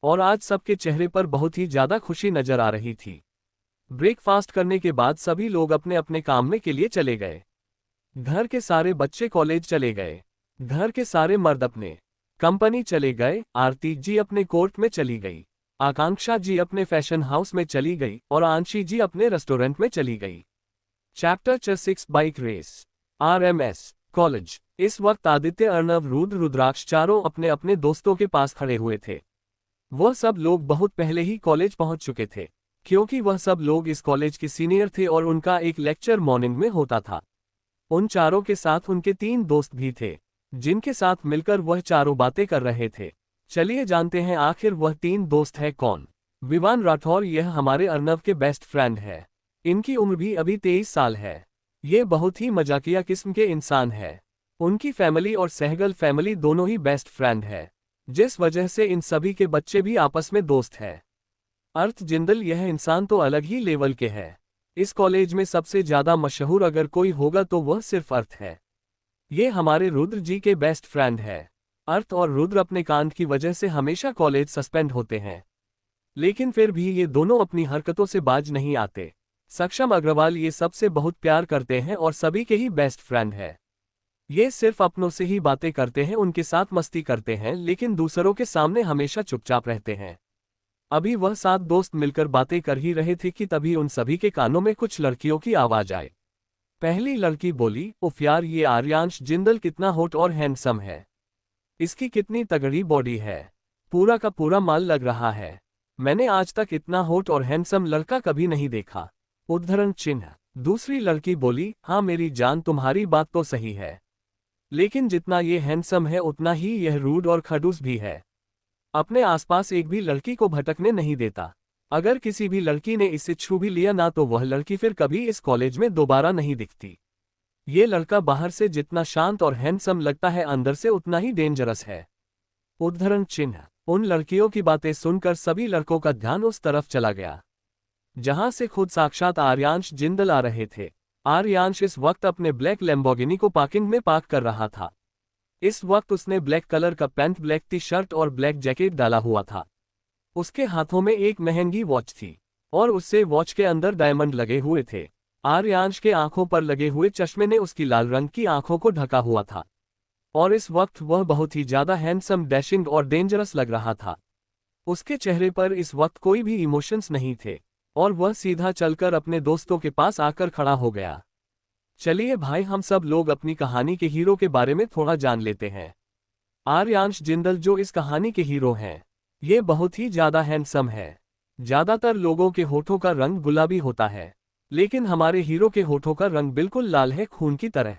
और आज सबके चेहरे पर बहुत ही ज्यादा खुशी नजर आ रही थी। ब्रेकफास्ट करने के बाद सभी लोग अपने अपने काम में के लिए चले गए। घर के सारे बच्चे कॉलेज चले गए, घर के सारे मर्द अपने कंपनी चले गए। आरती जी अपने कोर्ट में चली गई, आकांक्षा जी अपने फैशन हाउस में चली गई और आंशी जी अपने रेस्टोरेंट में चली गई। Chapter 6 bike race. RMS college. इस वक्त आदित्य, अर्णव, रुद्र, रुद्राक्ष चारों अपने अपने दोस्तों के पास खड़े हुए थे। वह सब लोग बहुत पहले ही कॉलेज पहुंच चुके थे क्योंकि वह सब लोग इस कॉलेज के सीनियर थे और उनका एक लेक्चर मॉर्निंग में होता था। उन चारों के साथ उनके 3 दोस्त भी थे जिनके साथ मिलकर वह चारों बातें कर रहे थे। चलिए जानते हैं आखिर वह 3 दोस्त है कौन। विवान राठौर, यह हमारे अर्णव के बेस्ट फ्रेंड है। इनकी उम्र भी अभी 23 साल है। ये बहुत ही मजाकिया किस्म के इंसान है। उनकी फैमिली और सहगल फैमिली दोनों ही बेस्ट फ्रेंड है, जिस वजह से इन सभी के बच्चे भी आपस में दोस्त है। अर्थ जिंदल, यह इंसान तो अलग ही लेवल के है। इस कॉलेज में सबसे ज्यादा मशहूर अगर कोई होगा तो वह सिर्फ अर्थ है। ये हमारे रुद्र जी के बेस्ट फ्रेंड है। अर्थ और रुद्र अपने कांड की वजह से हमेशा कॉलेज सस्पेंड होते हैं, लेकिन फिर भी ये दोनों अपनी हरकतों से बाज नहीं आते। सक्षम अग्रवाल, ये सबसे बहुत प्यार करते हैं और सभी के ही बेस्ट फ्रेंड है। ये सिर्फ अपनों से ही बातें करते हैं, उनके साथ मस्ती करते हैं, लेकिन दूसरों के सामने हमेशा चुपचाप रहते हैं। अभी वह 7 दोस्त मिलकर बातें कर ही रहे थे कि तभी उन सभी के कानों में कुछ लड़कियों की आवाज आए। पहली लड़की बोली, उफ यार, ये आर्यांश जिंदल कितना हॉट और हैंडसम है। इसकी कितनी तगड़ी बॉडी है, पूरा का पूरा माल लग रहा है। मैंने आज तक इतना हॉट और हैंडसम लड़का कभी नहीं देखा। उद्धरण चिन्ह। दूसरी लड़की बोली, हाँ मेरी जान, तुम्हारी बात तो सही है, लेकिन जितना ये हैंडसम है उतना ही यह रूड और खड़ूस भी है। अपने आसपास एक भी लड़की को भटकने नहीं देता। अगर किसी भी लड़की ने इसे छू भी लिया ना तो वह लड़की फिर कभी इस कॉलेज में दोबारा नहीं दिखती। ये लड़का बाहर से जितना शांत और हैंडसम लगता है, अंदर से उतना ही डेंजरस है। उद्धरण चिन्ह। उन लड़कियों की बातें सुनकर सभी लड़कों का ध्यान उस तरफ चला गया जहां से खुद साक्षात आर्यांश जिंदल आ रहे थे। आर्यांश इस वक्त अपने ब्लैक लैम्बोर्गिनी को पार्किंग में पार्क कर रहा था। इस वक्त उसने ब्लैक कलर का पैंट, ब्लैक टी शर्ट और ब्लैक जैकेट डाला हुआ था। उसके हाथों में एक महंगी वॉच थी और उससे वॉच के अंदर डायमंड लगे हुए थे। आर्यांश के आंखों पर लगे हुए चश्मे ने उसकी लाल रंग की आंखों को ढका हुआ था और इस वक्त वह बहुत ही ज्यादा हैंडसम, डैशिंग और डेंजरस लग रहा था। उसके चेहरे पर इस वक्त कोई भी इमोशंस नहीं थे और वह सीधा चलकर अपने दोस्तों के पास आकर खड़ा हो गया। चलिए भाई, हम सब लोग अपनी कहानी के हीरो के बारे में थोड़ा जान लेते हैं। आर्यांश जिंदल जो इस कहानी के हीरो हैं, ये बहुत ही ज्यादा हैंडसम है। ज्यादातर लोगों के होठों का रंग गुलाबी होता है, लेकिन हमारे हीरो के होठों का रंग बिल्कुल लाल है, खून की तरह।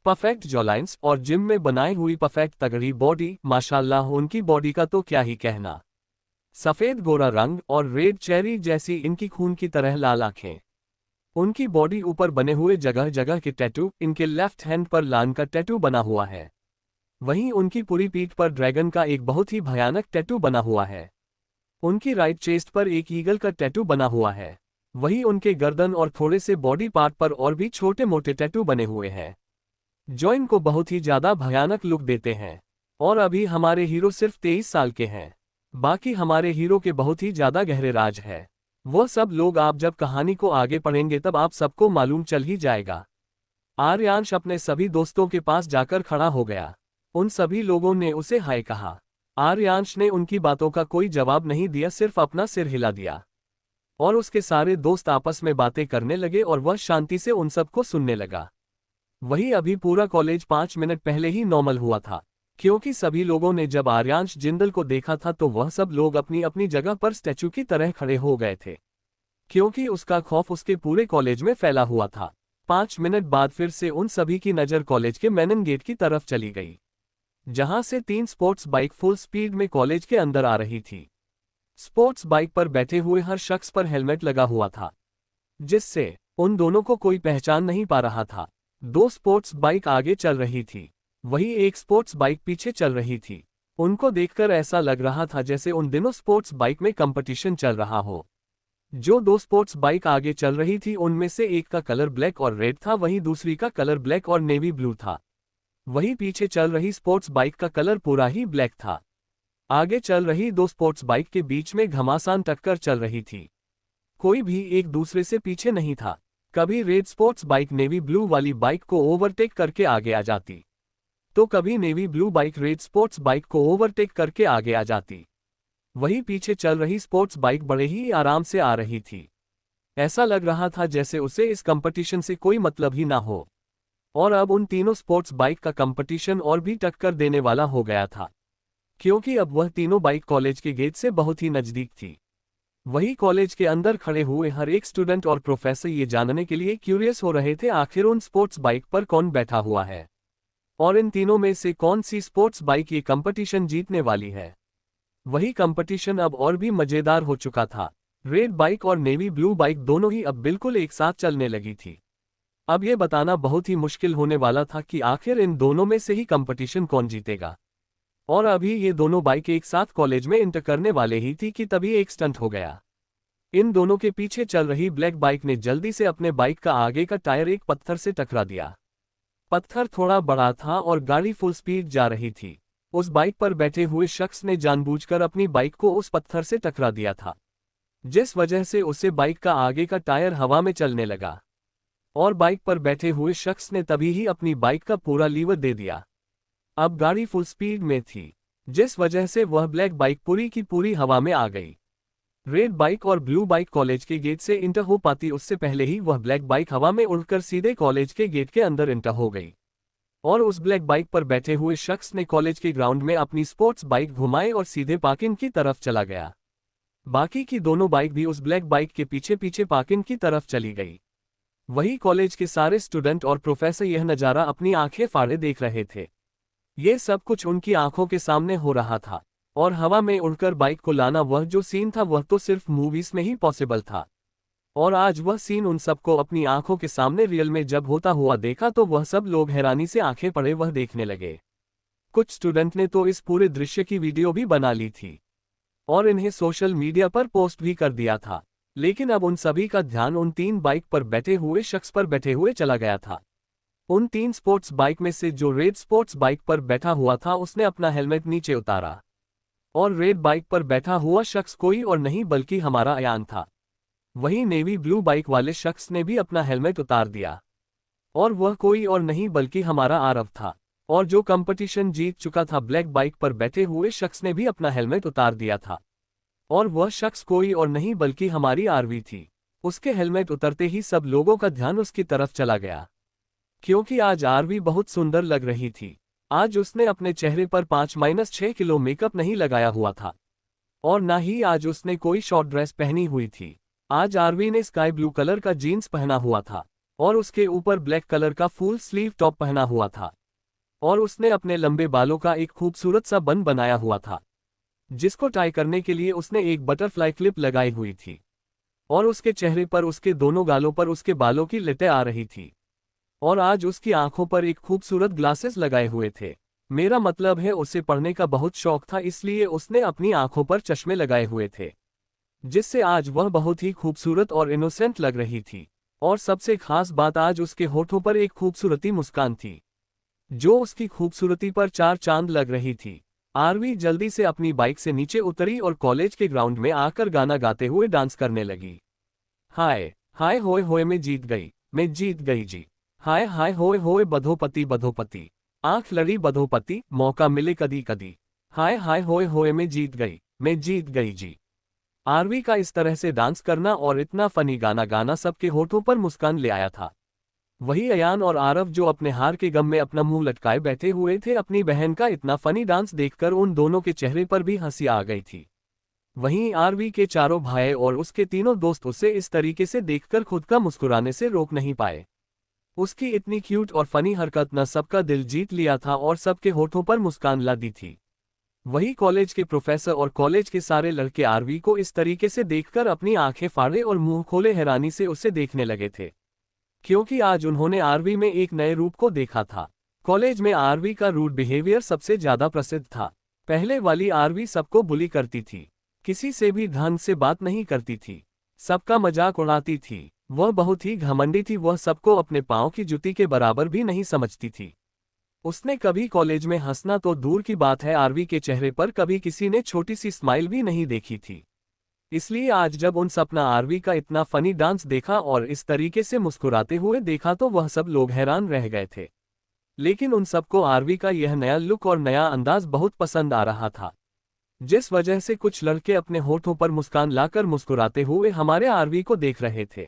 परफेक्ट जॉलाइंस और जिम में बनाई हुई परफेक्ट तगड़ी बॉडी, माशाल्लाह उनकी बॉडी का तो क्या ही कहना। सफेद गोरा रंग और रेड चेरी जैसी इनकी खून की तरह लाल आंखें। उनकी बॉडी ऊपर बने हुए जगह जगह के टैटू, इनके लेफ्ट हैंड पर लान का टैटू बना हुआ है। वहीं उनकी पूरी पीठ पर ड्रैगन का एक बहुत ही भयानक टैटू बना हुआ है। उनकी राइट चेस्ट पर एक ईगल का टैटू बना हुआ है। वहीं उनके गर्दन और थोड़े से बॉडी पार्ट पर और भी छोटे मोटे टैटू बने हुए हैं जो इनको बहुत ही ज्यादा भयानक लुक देते हैं। और अभी हमारे हीरो सिर्फ 23 साल के हैं। बाकी हमारे हीरो के बहुत ही ज्यादा गहरे राज है। वो सब लोग आप जब कहानी को आगे पढ़ेंगे तब आप सबको मालूम चल ही जाएगा। आर्यांश अपने सभी दोस्तों के पास जाकर खड़ा हो गया। उन सभी लोगों ने उसे हाय कहा। आर्यांश ने उनकी बातों का कोई जवाब नहीं दिया, सिर्फ अपना सिर हिला दिया और उसके सारे दोस्त आपस में बातें करने लगे और वह शांति से उन सबको सुनने लगा। वही अभी पूरा कॉलेज 5 मिनट पहले ही नॉर्मल हुआ था, क्योंकि सभी लोगों ने जब आर्यांश जिंदल को देखा था तो वह सब लोग अपनी अपनी जगह पर स्टैचू की तरह खड़े हो गए थे, क्योंकि उसका खौफ उसके पूरे कॉलेज में फैला हुआ था। 5 मिनट बाद फिर से उन सभी की नज़र कॉलेज के मेन गेट की तरफ चली गई, जहां से 3 स्पोर्ट्स बाइक फुल स्पीड में कॉलेज के अंदर आ रही थी। स्पोर्ट्स बाइक पर बैठे हुए हर शख्स पर हेलमेट लगा हुआ था, जिससे उन दोनों को कोई पहचान नहीं पा रहा था। 2 स्पोर्ट्स बाइक आगे चल रही थी, वही एक स्पोर्ट्स बाइक पीछे चल रही थी। उनको देखकर ऐसा लग रहा था जैसे उन दिनों स्पोर्ट्स बाइक में कंपटीशन चल रहा हो। जो 2 स्पोर्ट्स बाइक आगे चल रही थी उनमें से एक का कलर ब्लैक और रेड था, वहीं दूसरी का कलर ब्लैक और नेवी ब्लू था। वहीं पीछे चल रही स्पोर्ट्स बाइक का कलर पूरा ही ब्लैक था। आगे चल रही 2 स्पोर्ट्स बाइक के बीच में घमासान टक्कर चल रही थी। कोई भी एक दूसरे से पीछे नहीं था। कभी red sports bike navy blue वाली बाइक को ओवरटेक करके आगे आ जाती, तो कभी navy blue bike red sports bike को ओवरटेक करके आगे आ जाती। वहीं पीछे चल रही स्पोर्ट्स बाइक बड़े ही आराम से आ रही थी। ऐसा लग रहा था जैसे उसे इस कंपटीशन से कोई मतलब ही ना हो। और अब उन तीनों स्पोर्ट्स बाइक का कंपटीशन और भी टक्कर देने वाला हो गया था, क्योंकि अब वह तीनों बाइक कॉलेज के गेट से बहुत ही नजदीक थी। वही कॉलेज के अंदर खड़े हुए हर एक स्टूडेंट और प्रोफेसर ये जानने के लिए क्यूरियस हो रहे थे आखिर उन स्पोर्ट्स बाइक पर कौन बैठा हुआ है और इन तीनों में से कौन सी स्पोर्ट्स बाइक ये कंपटीशन जीतने वाली है। वही कंपटीशन अब और भी मजेदार हो चुका था। रेड बाइक और नेवी ब्लू बाइक दोनों ही अब बिल्कुल एक साथ चलने लगी थी। अब ये बताना बहुत ही मुश्किल होने वाला था कि आखिर इन दोनों में से ही कंपटीशन कौन जीतेगा। और अभी ये दोनों बाइक एक साथ कॉलेज में इंटर करने वाले ही थी कि तभी एक स्टंट हो गया। इन दोनों के पीछे चल रही ब्लैक बाइक ने जल्दी से अपने बाइक का आगे का टायर एक पत्थर से टकरा दिया। पत्थर थोड़ा बड़ा था और गाड़ी फुल स्पीड जा रही थी। उस बाइक पर बैठे हुए शख्स ने जानबूझकर अपनी बाइक को उस पत्थर से टकरा दिया था, जिस वजह से उससे बाइक का आगे का टायर हवा में चलने लगा और बाइक पर बैठे हुए शख्स ने तभी ही अपनी बाइक का पूरा लीवर दे दिया। अब गाड़ी फुल स्पीड में थी, जिस वजह से वह ब्लैक बाइक पूरी की पूरी हवा में आ गई। रेड बाइक और ब्लू बाइक कॉलेज के गेट से इंटर हो पाती उससे पहले ही वह ब्लैक बाइक हवा में उड़कर सीधे कॉलेज के गेट के अंदर इंटर हो गई। और उस ब्लैक बाइक पर बैठे हुए शख्स ने कॉलेज के ग्राउंड में अपनी स्पोर्ट्स बाइक घुमाई और सीधे पार्किंग की तरफ चला गया। बाकी की दोनों बाइक भी उस ब्लैक बाइक के पीछे पीछे पार्किंग की तरफ चली गई। वही कॉलेज के सारे स्टूडेंट और प्रोफेसर यह नज़ारा अपनी आंखें फाड़े देख रहे थे। ये सब कुछ उनकी आंखों के सामने हो रहा था, और हवा में उड़कर बाइक को लाना, वह जो सीन था वह तो सिर्फ मूवीज में ही पॉसिबल था। और आज वह सीन उन सबको अपनी आंखों के सामने रियल में जब होता हुआ देखा तो वह सब लोग हैरानी से आंखें पड़े वह देखने लगे। कुछ स्टूडेंट ने तो इस पूरे दृश्य की वीडियो भी बना ली थी और इन्हें सोशल मीडिया पर पोस्ट भी कर दिया था। लेकिन अब उन सभी का ध्यान उन 3 बाइक पर बैठे हुए शख्स पर बैठे हुए चला गया था। उन 3 स्पोर्ट्स बाइक में से जो रेड स्पोर्ट्स बाइक पर बैठा हुआ था उसने अपना हेलमेट नीचे उतारा, और रेड बाइक पर बैठा हुआ शख्स कोई और नहीं बल्कि हमारा अयान था। वहीं नेवी ब्लू बाइक वाले शख्स ने भी अपना हेलमेट उतार दिया, और वह कोई और नहीं बल्कि हमारा आरव था। और जो कंपटीशन जीत चुका था ब्लैक बाइक पर बैठे हुए शख्स ने भी अपना हेलमेट उतार दिया था, और वह शख्स कोई और नहीं बल्कि हमारी आरवी थी। उसके हेलमेट उतरते ही सब लोगों का ध्यान उसकी तरफ चला गया, क्योंकि आज आरवी बहुत सुंदर लग रही थी। आज उसने अपने चेहरे पर 5-6 किलो मेकअप नहीं लगाया हुआ था, और ना ही आज उसने कोई शॉर्ट ड्रेस पहनी हुई थी। आज आरवी ने स्काई ब्लू कलर का जीन्स पहना हुआ था, और उसके ऊपर ब्लैक कलर का फुल स्लीव टॉप पहना हुआ था, और उसने अपने लंबे बालों का एक खूबसूरत सा बन बनाया हुआ था, जिसको टाई करने के लिए उसने एक बटरफ्लाई क्लिप लगाई हुई थी। और उसके चेहरे पर, उसके दोनों गालों पर उसके बालों की लटें आ रही थी, और आज उसकी आंखों पर एक खूबसूरत ग्लासेस लगाए हुए थे। मेरा मतलब है उसे पढ़ने का बहुत शौक था, इसलिए उसने अपनी आंखों पर चश्मे लगाए हुए थे, जिससे आज वह बहुत ही खूबसूरत और इनोसेंट लग रही थी। और सबसे खास बात, आज उसके होठों पर एक खूबसूरती मुस्कान थी, जो उसकी खूबसूरती पर 4 चांद लग रही थी। आरवी जल्दी से अपनी बाइक से नीचे उतरी और कॉलेज के ग्राउंड में आकर गाना गाते हुए डांस करने लगी। हाय हाय होए होए मैं जीत गई, मैं जीत गई जी। हाय हाय होए होए बधोपति बधोपति, आंख लड़ी बधोपति, मौका मिले कदी कदी। हाय हाय होए होए मैं जीत गई, मैं जीत गई जी। आरवी का इस तरह से डांस करना और इतना फनी गाना गाना सबके होठों पर मुस्कान ले आया था। वही अयान और आरव जो अपने हार के गम में अपना मुंह लटकाए बैठे हुए थे, अपनी बहन का इतना फनी डांस देखकर उन दोनों के चेहरे पर भी हंसी आ गई थी। वहीं आरवी के चारों भाई और उसके तीनों दोस्त उसे इस तरीके से देखकर खुद का मुस्कुराने से रोक नहीं पाए। उसकी इतनी क्यूट और फनी हरकत न सबका दिल जीत लिया था और सबके होठों पर मुस्कान ला दी थी। वही कॉलेज के प्रोफेसर और कॉलेज के सारे लड़के आरवी को इस तरीके से देखकर अपनी आंखें फाड़े और मुंह खोले हैरानी से उसे देखने लगे थे, क्योंकि आज उन्होंने आरवी में एक नए रूप को देखा था। कॉलेज में आरवी का रूड बिहेवियर सबसे ज्यादा प्रसिद्ध था। पहले वाली आरवी सबको बुली करती थी, किसी से भी ढंग से बात नहीं करती थी, सबका मजाक उड़ाती थी। वह बहुत ही घमंडी थी, वह सबको अपने पांव की जुती के बराबर भी नहीं समझती थी। उसने कभी कॉलेज में हंसना तो दूर की बात है, आरवी के चेहरे पर कभी किसी ने छोटी सी स्माइल भी नहीं देखी थी। इसलिए आज जब उन सपना आरवी का इतना फनी डांस देखा और इस तरीके से मुस्कुराते हुए देखा तो वह सब लोग हैरान रह गए थे। लेकिन उन सबको आरवी का यह नया लुक और नया अंदाज बहुत पसंद आ रहा था, जिस वजह से कुछ लड़के अपने होठों पर मुस्कान लाकर मुस्कुराते हुए हमारे आरवी को देख रहे थे।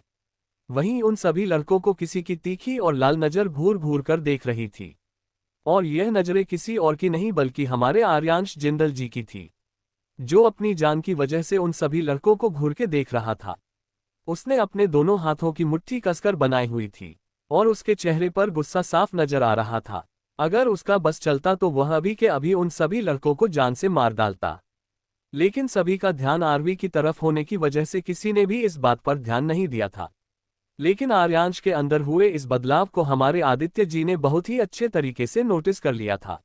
वहीं उन सभी लड़कों को किसी की तीखी और लाल नज़र घूर घूर कर देख रही थी, और यह नज़रें किसी और की नहीं बल्कि हमारे आर्यांश जिंदल जी की थी, जो अपनी जान की वजह से उन सभी लड़कों को घूर के देख रहा था। उसने अपने दोनों हाथों की मुट्ठी कसकर बनाई हुई थी, और उसके चेहरे पर गुस्सा साफ नजर आ रहा था। अगर उसका बस चलता तो वह अभी के अभी उन सभी लड़कों को जान से मार डालता। लेकिन सभी का ध्यान आरवी की तरफ होने की वजह से किसी ने भी इस बात पर ध्यान नहीं दिया था। लेकिन आर्यांश के अंदर हुए इस बदलाव को हमारे आदित्य जी ने बहुत ही अच्छे तरीके से नोटिस कर लिया था,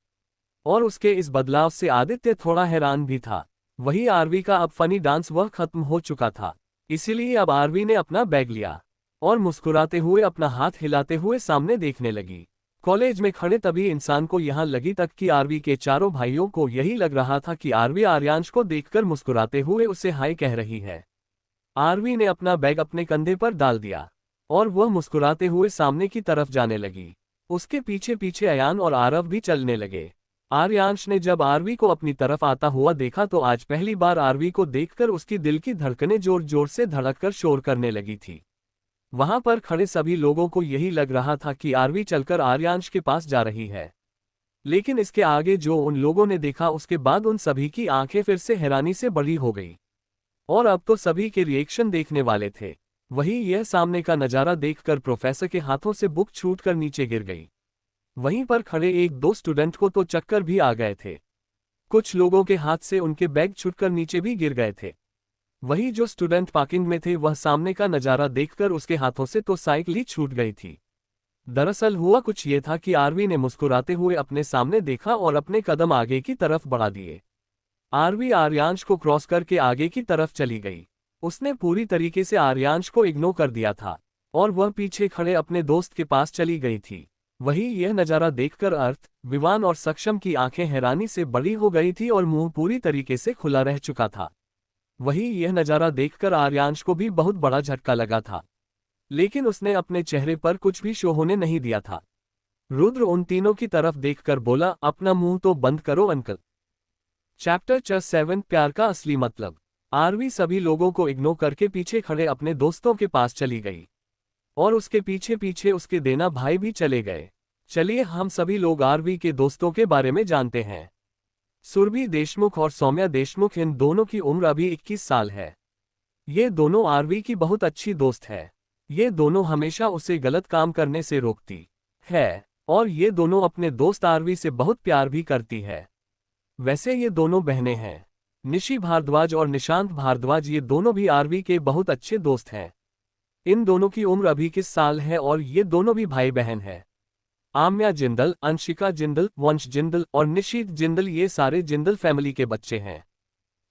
और उसके इस बदलाव से आदित्य थोड़ा हैरान भी था। वही आरवी का अब फनी डांस वह खत्म हो चुका था, इसीलिए अब आरवी ने अपना बैग लिया और मुस्कुराते हुए अपना हाथ हिलाते हुए सामने देखने लगी। कॉलेज में खड़े तभी इंसान को यहाँ लगी तक कि आरवी के चारों भाइयों को यही लग रहा था कि आरवी आर्यांश को देखकर मुस्कुराते हुए उसे हाय कह रही है। आरवी ने अपना बैग अपने कंधे पर डाल दिया और वह मुस्कुराते हुए सामने की तरफ जाने लगी। उसके पीछे पीछे अयान और आरव भी चलने लगे। आर्यांश ने जब आरवी को अपनी तरफ आता हुआ देखा तो आज पहली बार आरवी को देखकर उसकी दिल की धड़कनें जोर जोर से धड़ककर शोर करने लगी थी। वहां पर खड़े सभी लोगों को यही लग रहा था कि आरवी चलकर आर्यांश के पास जा रही है, लेकिन इसके आगे जो उन लोगों ने देखा उसके बाद उन सभी की आंखें फिर से हैरानी से बड़ी हो गई। और अब तो सभी के रिएक्शन देखने वाले थे। वहीं यह सामने का नजारा देखकर प्रोफेसर के हाथों से बुक छूटकर नीचे गिर गई। वहीं पर खड़े एक दो स्टूडेंट को तो चक्कर भी आ गए थे। कुछ लोगों के हाथ से उनके बैग छूटकर नीचे भी गिर गए थे। वही जो स्टूडेंट पार्किंग में थे वह सामने का नजारा देखकर उसके हाथों से तो साइकिल ही छूट गई थी। दरअसल हुआ कुछ ये था कि आरवी ने मुस्कुराते हुए अपने सामने देखा और अपने कदम आगे की तरफ बढ़ा दिए। आरवी आर्यांश को क्रॉस करके आगे की तरफ चली गई। उसने पूरी तरीके से आर्यांश को इग्नोर कर दिया था और वह पीछे खड़े अपने दोस्त के पास चली गई थी। वही यह नजारा देखकर अर्थ, विवान और सक्षम की आंखें हैरानी से बड़ी हो गई थी और मुंह पूरी तरीके से खुला रह चुका था। वही यह नजारा देखकर आर्यांश को भी बहुत बड़ा झटका लगा था, लेकिन उसने अपने चेहरे पर कुछ भी शो होने नहीं दिया था। रुद्र उन तीनों की तरफ देखकर बोला, अपना मुंह तो बंद करो अंकल। चैप्टर 7 प्यार का असली मतलब। आरवी सभी लोगों को इग्नोर करके पीछे खड़े अपने दोस्तों के पास चली गई और उसके पीछे पीछे उसके देना भाई भी चले गए। चलिए हम सभी लोग आरवी के दोस्तों के बारे में जानते हैं। सुरभि देशमुख और सौम्या देशमुख, इन दोनों की उम्र अभी 21 साल है। ये दोनों आरवी की बहुत अच्छी दोस्त है। ये दोनों हमेशा उसे गलत काम करने से रोकती है और ये दोनों अपने दोस्त आरवी से बहुत प्यार भी करती है। वैसे ये दोनों बहनें हैं। निशी भारद्वाज और निशांत भारद्वाज, ये दोनों भी आरवी के बहुत अच्छे दोस्त हैं। इन दोनों की उम्र अभी 21 साल है और ये दोनों भी भाई बहन हैं। आम्या जिंदल, अंशिका जिंदल, वंश जिंदल और निशीत जिंदल, ये सारे जिंदल फैमिली के बच्चे हैं।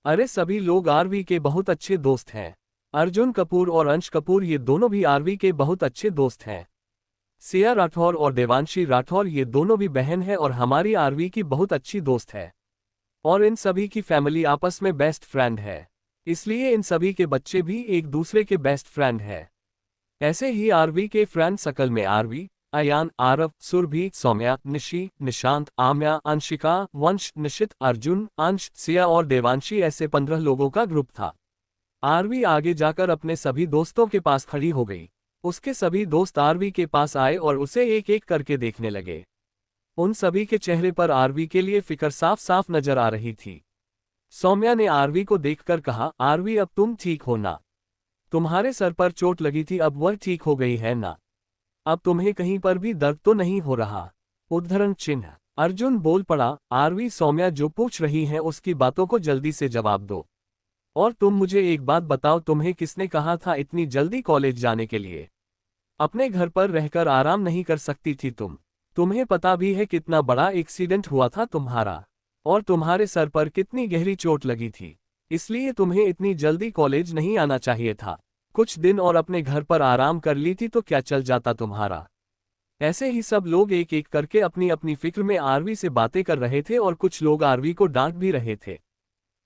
अरे सभी लोग आरवी के बहुत अच्छे दोस्त हैं। अर्जुन कपूर और अंश कपूर, ये दोनों भी आरवी के बहुत अच्छे दोस्त हैं। सिया राठौर और देवांशी राठौर, ये दोनों भी बहन है और हमारी आरवी की बहुत अच्छी दोस्त है। और इन सभी की फैमिली आपस में बेस्ट फ्रेंड है, इसलिए इन सभी के बच्चे भी एक दूसरे के बेस्ट फ्रेंड है। ऐसे ही आरवी के फ्रेंड सर्कल में आरवी, अयान, आरव, सुरभि, सौम्या, निशी, निशांत, आम्या, अंशिका, वंश, निशित, अर्जुन, अंश, सिया और देवांशी, ऐसे 15 लोगों का ग्रुप था। आरवी आगे जाकर अपने सभी दोस्तों के पास खड़ी हो गई। उसके सभी दोस्त आरवी के पास आए और उसे एक एक करके देखने लगे। उन सभी के चेहरे पर आरवी के लिए फिक्र साफ साफ नजर आ रही थी। सौम्या ने आरवी को देखकर कहा, आरवी अब तुम ठीक हो ना? तुम्हारे सर पर चोट लगी थी, अब वह ठीक हो गई है ना? अब तुम्हें कहीं पर भी दर्द तो नहीं हो रहा? उद्धरण चिन्ह। अर्जुन बोल पड़ा, आरवी सौम्या जो पूछ रही हैं उसकी बातों को जल्दी से जवाब दो। और तुम मुझे एक बात बताओ, तुम्हें किसने कहा था इतनी जल्दी कॉलेज जाने के लिए? अपने घर पर रहकर आराम नहीं कर सकती थी तुम? तुम्हें पता भी है कितना बड़ा एक्सीडेंट हुआ था तुम्हारा और तुम्हारे सर पर कितनी गहरी चोट लगी थी, इसलिए तुम्हें इतनी जल्दी कॉलेज नहीं आना चाहिए था। कुछ दिन और अपने घर पर आराम कर ली थी तो क्या चल जाता तुम्हारा? ऐसे ही सब लोग एक एक करके अपनी अपनी फिक्र में आरवी से बातें कर रहे थे और कुछ लोग आरवी को डांट भी रहे थे।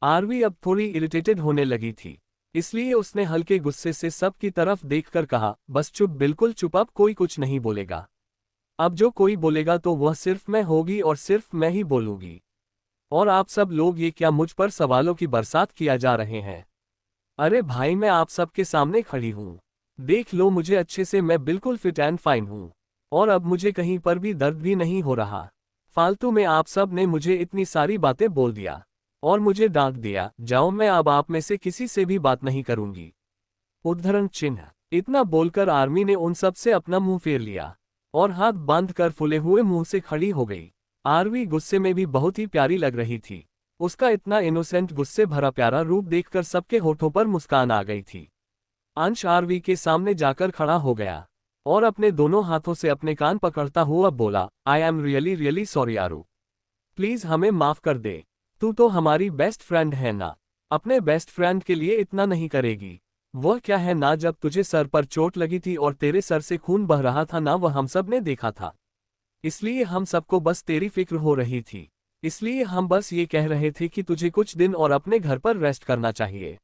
आरवी अब थोड़ी इरिटेटेड होने लगी थी, इसलिए उसने हल्के गुस्से से सब की तरफ देखकर कहा, बस चुप, बिल्कुल चुप, अब कोई कुछ नहीं बोलेगा। अब जो कोई बोलेगा तो वह सिर्फ मैं होगी और सिर्फ मैं ही बोलूंगी। और आप सब लोग ये क्या मुझ पर सवालों की बरसात किया जा रहे हैं? अरे भाई, मैं आप सबके सामने खड़ी हूँ, देख लो मुझे अच्छे से, मैं बिल्कुल फिट एंड फाइन हूँ और अब मुझे कहीं पर भी दर्द भी नहीं हो रहा। फालतू में आप सब ने मुझे इतनी सारी बातें बोल दिया और मुझे डांट दिया। जाओ, मैं अब आप में से किसी से भी बात नहीं करूंगी। उद्धरण चिन्ह। इतना बोलकर आर्मी ने उन सब से अपना मुंह फेर लिया और हाथ बांधकर फुले हुए मुंह से खड़ी हो गई। आरवी गुस्से में भी बहुत ही प्यारी लग रही थी। उसका इतना इनोसेंट, गुस्से भरा प्यारा रूप देखकर सबके होठों पर मुस्कान आ गई थी। अंश आरवी के सामने जाकर खड़ा हो गया और अपने दोनों हाथों से अपने कान पकड़ता हुआ बोला, I am really really sorry Aru, please हमें माफ कर दे। तू तो हमारी बेस्ट फ्रेंड है ना, अपने बेस्ट फ्रेंड के लिए इतना नहीं करेगी? वह क्या है ना, जब तुझे सर पर चोट लगी थी और तेरे सर से खून बह रहा था ना, वह हम सब ने देखा था। इसलिए हम सबको बस तेरी फिक्र हो रही थी, इसलिए हम बस ये कह रहे थे कि तुझे कुछ दिन और अपने घर पर रेस्ट करना चाहिए।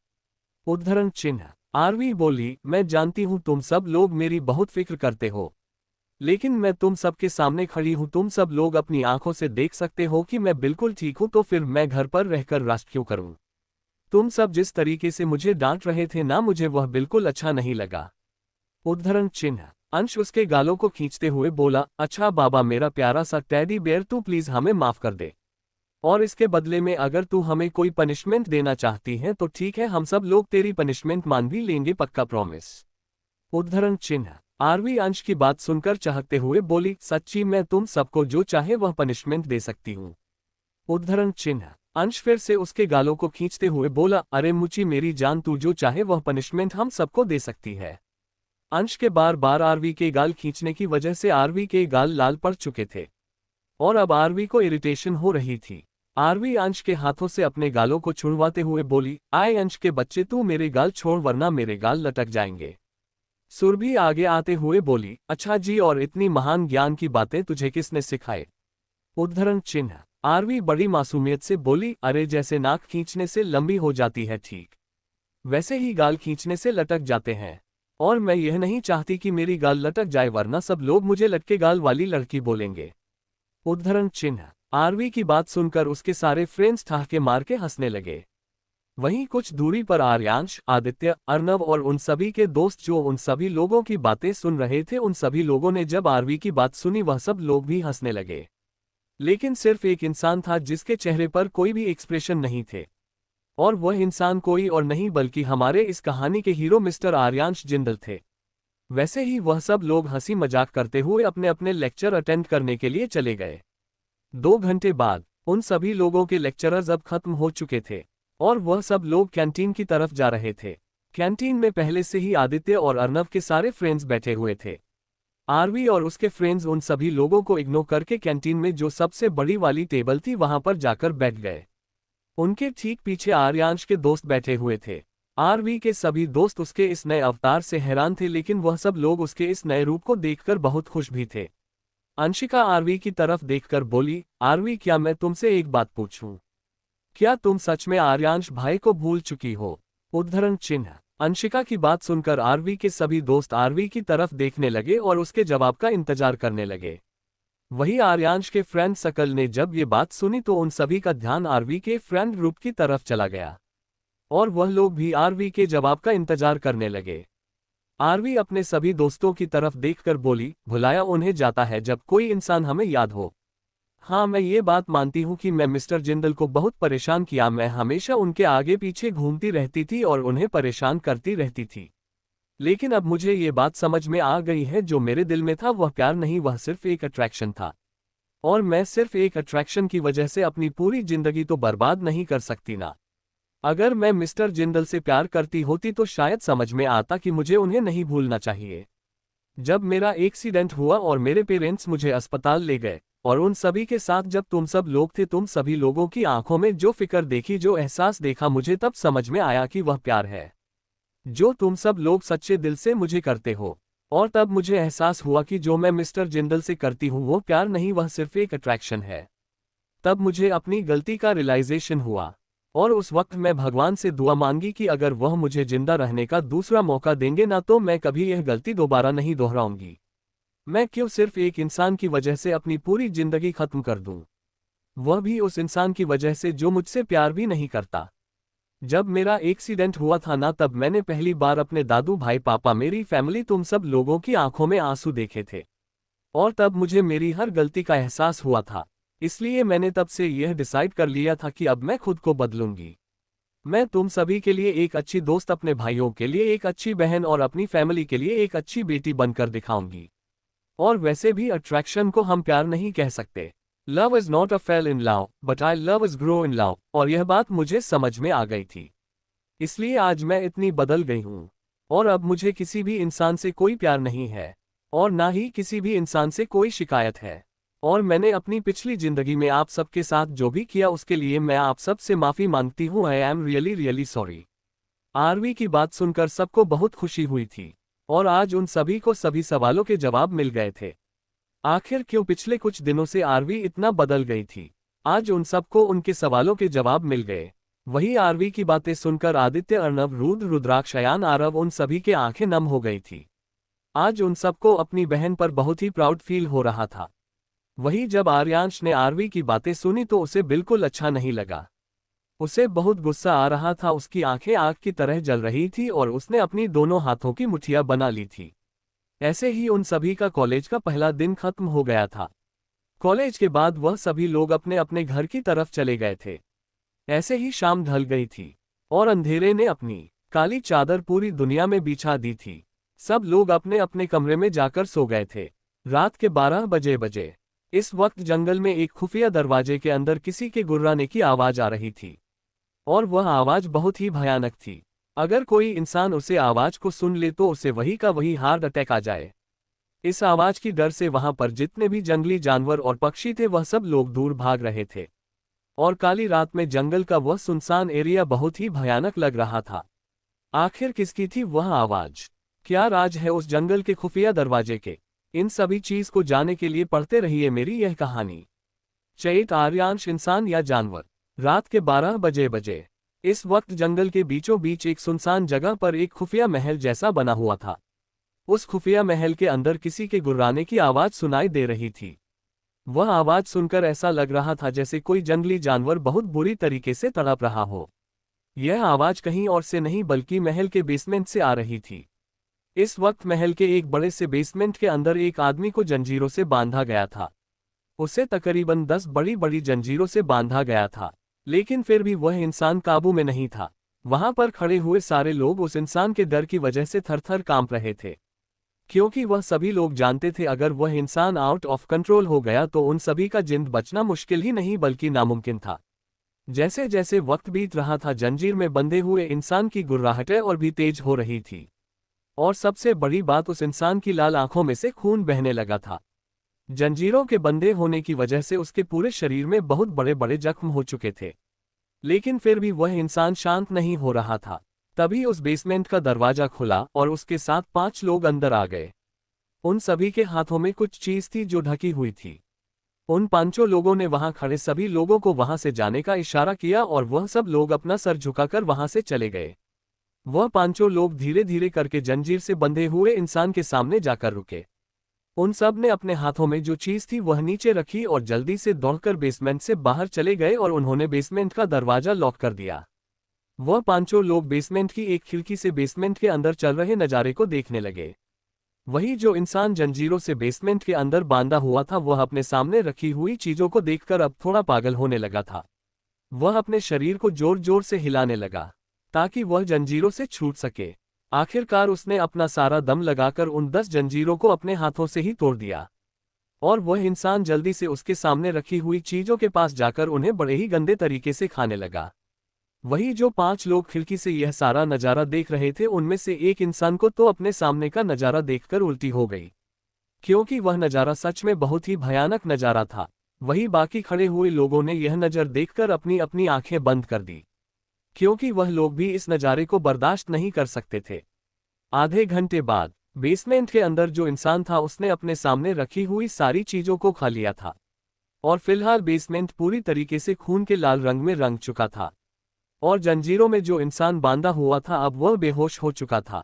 उद्धरण चिन्ह। आरवी बोली, मैं जानती हूँ तुम सब लोग मेरी बहुत फिक्र करते हो, लेकिन मैं तुम सबके सामने खड़ी हूँ, तुम सब लोग अपनी आंखों से देख सकते हो कि मैं बिल्कुल ठीक हूँ, तो फिर मैं घर पर रहकर राष्ट्र क्यों करूँ? तुम सब जिस तरीके से मुझे डांट रहे थे ना, मुझे वह बिल्कुल अच्छा नहीं लगा। उद्धरण चिन्ह। अंश उसके गालों को खींचते हुए बोला, अच्छा बाबा मेरा प्यारा सा टेडी बेयर, तू प्लीज हमें माफ कर दे, और इसके बदले में अगर तू हमें कोई पनिशमेंट देना चाहती है तो ठीक है, हम सब लोग तेरी पनिशमेंट मान भी लेंगे, पक्का प्रॉमिस। उद्धरण चिन्ह। आरवी अंश की बात सुनकर चाहते हुए बोली, सच्ची मैं तुम सबको जो चाहे वह पनिशमेंट दे सकती हूँ। उद्धरण चिन्ह। अंश फिर से उसके गालों को खींचते हुए बोला, अरे मुची मेरी जान, तू जो चाहे वह पनिशमेंट हम सबको दे सकती है। अंश के बार बार आरवी के गाल खींचने की वजह से आरवी के गाल लाल पड़ चुके थे और अब आरवी को इरिटेशन हो रही थी। आरवी अंश के हाथों से अपने गालों को छुड़वाते हुए बोली, आए अंश के बच्चे, तू मेरे गाल छोड़ वरना मेरे गाल लटक जाएंगे। सुरभि आगे आते हुए बोली, अच्छा जी, और इतनी महान ज्ञान की बातें तुझे किसने सिखाए? उद्धरण चिन्ह। आरवी बड़ी मासूमियत से बोली, अरे जैसे नाक खींचने से लंबी हो जाती है ठीक वैसे ही गाल खींचने से लटक जाते हैं, और मैं यह नहीं चाहती कि मेरी गाल लटक जाए वरना सब लोग मुझे लटके गाल वाली लड़की बोलेंगे। उद्धरण चिन्ह। आरवी की बात सुनकर उसके सारे फ्रेंड्स ठहाके मार के हंसने लगे। वहीं कुछ दूरी पर आर्यांश, आदित्य, अर्नव और उन सभी के दोस्त जो उन सभी लोगों की बातें सुन रहे थे, उन सभी लोगों ने जब आरवी की बात सुनी वह सब लोग भी हंसने लगे। लेकिन सिर्फ एक इंसान था जिसके चेहरे पर कोई भी एक्सप्रेशन नहीं थे, और वह इंसान कोई और नहीं बल्कि हमारे इस कहानी के हीरो मिस्टर आर्यांश जिंदल थे। वैसे ही वह सब लोग हंसी मजाक करते हुए अपने अपने लेक्चर अटेंड करने के लिए चले गए। 2 घंटे बाद उन सभी लोगों के लेक्चरर्स अब खत्म हो चुके थे और वह सब लोग कैंटीन की तरफ जा रहे थे। कैंटीन में पहले से ही आदित्य और अर्नव के सारे फ्रेंड्स बैठे हुए थे। आरवी और उसके फ्रेंड्स उन सभी लोगों को इग्नोर करके कैंटीन में जो सबसे बड़ी वाली टेबल थी वहां पर जाकर बैठ गए। उनके ठीक पीछे आर्यांश के दोस्त बैठे हुए थे। आरवी के सभी दोस्त उसके इस नए अवतार से हैरान थे, लेकिन वह सब लोग उसके इस नए रूप को देखकर बहुत खुश भी थे। अंशिका आरवी की तरफ देखकर बोली, आरवी क्या मैं तुमसे एक बात पूछूं? क्या तुम सच में आर्यांश भाई को भूल चुकी हो? उद्धरण चिन्ह। अंशिका की बात सुनकर आरवी के सभी दोस्त आरवी की तरफ देखने लगे और उसके जवाब का इंतजार करने लगे। वही आर्यांश के फ्रेंड सकल ने जब ये बात सुनी तो उन सभी का ध्यान आरवी के फ्रेंड ग्रुप की तरफ चला गया और वह लोग भी आरवी के जवाब का इंतजार करने लगे। आरवी अपने सभी दोस्तों की तरफ देखकर बोली, भुलाया उन्हें जाता है जब कोई इंसान हमें याद हो। हाँ, मैं ये बात मानती हूँ कि मैं मिस्टर जिंदल को बहुत परेशान किया, मैं हमेशा उनके आगे पीछे घूमती रहती थी और उन्हें परेशान करती रहती थी, लेकिन अब मुझे ये बात समझ में आ गई है, जो मेरे दिल में था वह प्यार नहीं, वह सिर्फ एक अट्रैक्शन था, और मैं सिर्फ एक अट्रैक्शन की वजह से अपनी पूरी जिंदगी तो बर्बाद नहीं कर सकती ना। अगर मैं मिस्टर जिंदल से प्यार करती होती तो शायद समझ में आता कि मुझे उन्हें नहीं भूलना चाहिए। जब मेरा एक्सीडेंट हुआ और मेरे पेरेंट्स मुझे अस्पताल ले गए और उन सभी के साथ जब तुम सब लोग थे, तुम सभी लोगों की आंखों में जो फिक्र देखी, जो एहसास देखा, मुझे तब समझ में आया कि वह प्यार है जो तुम सब लोग सच्चे दिल से मुझे करते हो। और तब मुझे एहसास हुआ कि जो मैं मिस्टर जिंदल से करती हूँ वो प्यार नहीं, वह सिर्फ एक अट्रैक्शन है। तब मुझे अपनी गलती का रियलाइजेशन हुआ और उस वक्त मैं भगवान से दुआ मांगी कि अगर वह मुझे जिंदा रहने का दूसरा मौका देंगे ना तो मैं कभी यह गलती दोबारा नहीं दोहराऊंगी। मैं क्यों सिर्फ एक इंसान की वजह से अपनी पूरी जिंदगी खत्म कर दूं, वह भी उस इंसान की वजह से जो मुझसे प्यार भी नहीं करता। जब मेरा एक्सीडेंट हुआ था ना, तब मैंने पहली बार अपने दादू भाई, पापा, मेरी फैमिली, तुम सब लोगों की आंखों में आंसू देखे थे और तब मुझे मेरी हर गलती का एहसास हुआ था। इसलिए मैंने तब से यह डिसाइड कर लिया था कि अब मैं खुद को बदलूंगी। मैं तुम सभी के लिए एक अच्छी दोस्त, अपने भाइयों के लिए एक अच्छी बहन और अपनी फैमिली के लिए एक अच्छी बेटी बनकर दिखाऊंगी। और वैसे भी अट्रैक्शन को हम प्यार नहीं कह सकते। Love is not a fail in love but I love is grow in love, और यह बात मुझे समझ में आ गई थी, इसलिए आज मैं इतनी बदल गई हूँ और अब मुझे किसी भी इंसान से कोई प्यार नहीं है और ना ही किसी भी इंसान से कोई शिकायत है। और मैंने अपनी पिछली जिंदगी में आप सबके साथ जो भी किया उसके लिए मैं आप सब से माफी मांगती हूँ। I am really really sorry. Aarvi की बात सुनकर सबको बहुत खुशी हुई थी और आज उन सभी को सभी सवालों के जवाब मिल गए थे। आखिर क्यों पिछले कुछ दिनों से आरवी इतना बदल गई थी? आज उन सबको उनके सवालों के जवाब मिल गए वही आरवी की बातें सुनकर आदित्य, अर्णव, रुद्र, रुद्राक्ष, अयान, आरव उन सभी के आंखें नम हो गई थी। आज उन सबको अपनी बहन पर बहुत ही प्राउड फील हो रहा था। वही जब आर्यांश ने आरवी की बातें सुनी तो उसे बिल्कुल अच्छा नहीं लगा। उसे बहुत गुस्सा आ रहा था, उसकी आंखें आग की तरह जल रही थी और उसने अपनी दोनों हाथों की मुट्ठियां बना ली थी। ऐसे ही उन सभी का कॉलेज का पहला दिन खत्म हो गया था। कॉलेज के बाद वह सभी लोग अपने अपने घर की तरफ चले गए थे। ऐसे ही शाम ढल गई थी और अंधेरे ने अपनी काली चादर पूरी दुनिया में बिछा दी थी। सब लोग अपने अपने कमरे में जाकर सो गए थे। रात के 12 बजे इस वक्त जंगल में एक खुफिया दरवाजे के अंदर किसी के गुर्राने की आवाज आ रही थी और वह आवाज बहुत ही भयानक थी। अगर कोई इंसान उसे आवाज को सुन ले तो उसे वही का वही हार्ट अटैक आ जाए। इस आवाज की डर से वहां पर जितने भी जंगली जानवर और पक्षी थे वह सब लोग दूर भाग रहे थे और काली रात में जंगल का वह सुनसान एरिया बहुत ही भयानक लग रहा था। आखिर किसकी थी वह आवाज? क्या राज है उस जंगल के खुफिया दरवाजे के? इन सभी चीज को जानने के लिए पढ़ते रहिए मेरी यह कहानी। चैत, आर्यांश इंसान या जानवर। रात के 12 बजे इस वक्त जंगल के बीचों बीच एक सुनसान जगह पर एक खुफिया महल जैसा बना हुआ था। उस खुफिया महल के अंदर किसी के गुर्राने की आवाज सुनाई दे रही थी। वह आवाज सुनकर ऐसा लग रहा था जैसे कोई जंगली जानवर बहुत बुरी तरीके से तड़प रहा हो। यह आवाज कहीं और से नहीं बल्कि महल के बेसमेंट से आ रही थी। इस वक्त महल के एक बड़े से बेसमेंट के अंदर एक आदमी को जंजीरों से बांधा गया था। उसे तकरीबन 10 बड़ी बड़ी जंजीरों से बांधा गया था, लेकिन फिर भी वह इंसान काबू में नहीं था। वहां पर खड़े हुए सारे लोग उस इंसान के डर की वजह से थर-थर कांप रहे थे, क्योंकि वह सभी लोग जानते थे अगर वह इंसान आउट ऑफ कंट्रोल हो गया तो उन सभी का जिंद बचना मुश्किल ही नहीं बल्कि नामुमकिन था। जैसे जैसे वक्त बीत रहा था जंजीर में बंधे हुए इंसान की गुर्राहटें और भी तेज हो रही थी और सबसे बड़ी बात उस इंसान की लाल आंखों में से खून बहने लगा था। जंजीरों के बंधे होने की वजह से उसके पूरे शरीर में बहुत बड़े बड़े जख्म हो चुके थे, लेकिन फिर भी वह इंसान शांत नहीं हो रहा था। तभी उस बेसमेंट का दरवाजा खुला और उसके साथ 5 लोग अंदर आ गए। उन सभी के हाथों में कुछ चीज थी जो ढकी हुई थी। उन 5 लोगों ने वहां खड़े सभी लोगों को वहां से जाने का इशारा किया और वह सब लोग अपना सर झुकाकर वहां से चले गए। वह 5 लोग धीरे धीरे करके जंजीर से बंधे हुए इंसान के सामने जाकर रुके। उन सब ने अपने हाथों में जो चीज थी वह नीचे रखी और जल्दी से दौड़कर बेसमेंट से बाहर चले गए और उन्होंने बेसमेंट का दरवाजा लॉक कर दिया। वह 5 लोग बेसमेंट की एक खिड़की से बेसमेंट के अंदर चल रहे नज़ारे को देखने लगे। वही जो इंसान जंजीरों से बेसमेंट के अंदर बांधा हुआ था वह अपने सामने रखी हुई चीजों को देखकर अब थोड़ा पागल होने लगा था। वह अपने शरीर को जोर जोर से हिलाने लगा ताकि वह जंजीरों से छूट सके। आखिरकार उसने अपना सारा दम लगाकर उन 10 जंजीरों को अपने हाथों से ही तोड़ दिया और वह इंसान जल्दी से उसके सामने रखी हुई चीजों के पास जाकर उन्हें बड़े ही गंदे तरीके से खाने लगा। वही जो 5 लोग खिड़की से यह सारा नज़ारा देख रहे थे उनमें से एक इंसान को तो अपने सामने का नज़ारा देखकर उल्टी हो गई, क्योंकि वह नज़ारा सच में बहुत ही भयानक नज़ारा था। वही बाकी खड़े हुए लोगों ने यह नज़र देखकर अपनी अपनी आंखें बंद कर दी, क्योंकि वह लोग भी इस नज़ारे को बर्दाश्त नहीं कर सकते थे। आधे घंटे बाद बेसमेंट के अंदर जो इंसान था उसने अपने सामने रखी हुई सारी चीजों को खा लिया था और फिलहाल बेसमेंट पूरी तरीके से खून के लाल रंग में रंग चुका था और जंजीरों में जो इंसान बांधा हुआ था अब वह बेहोश हो चुका था।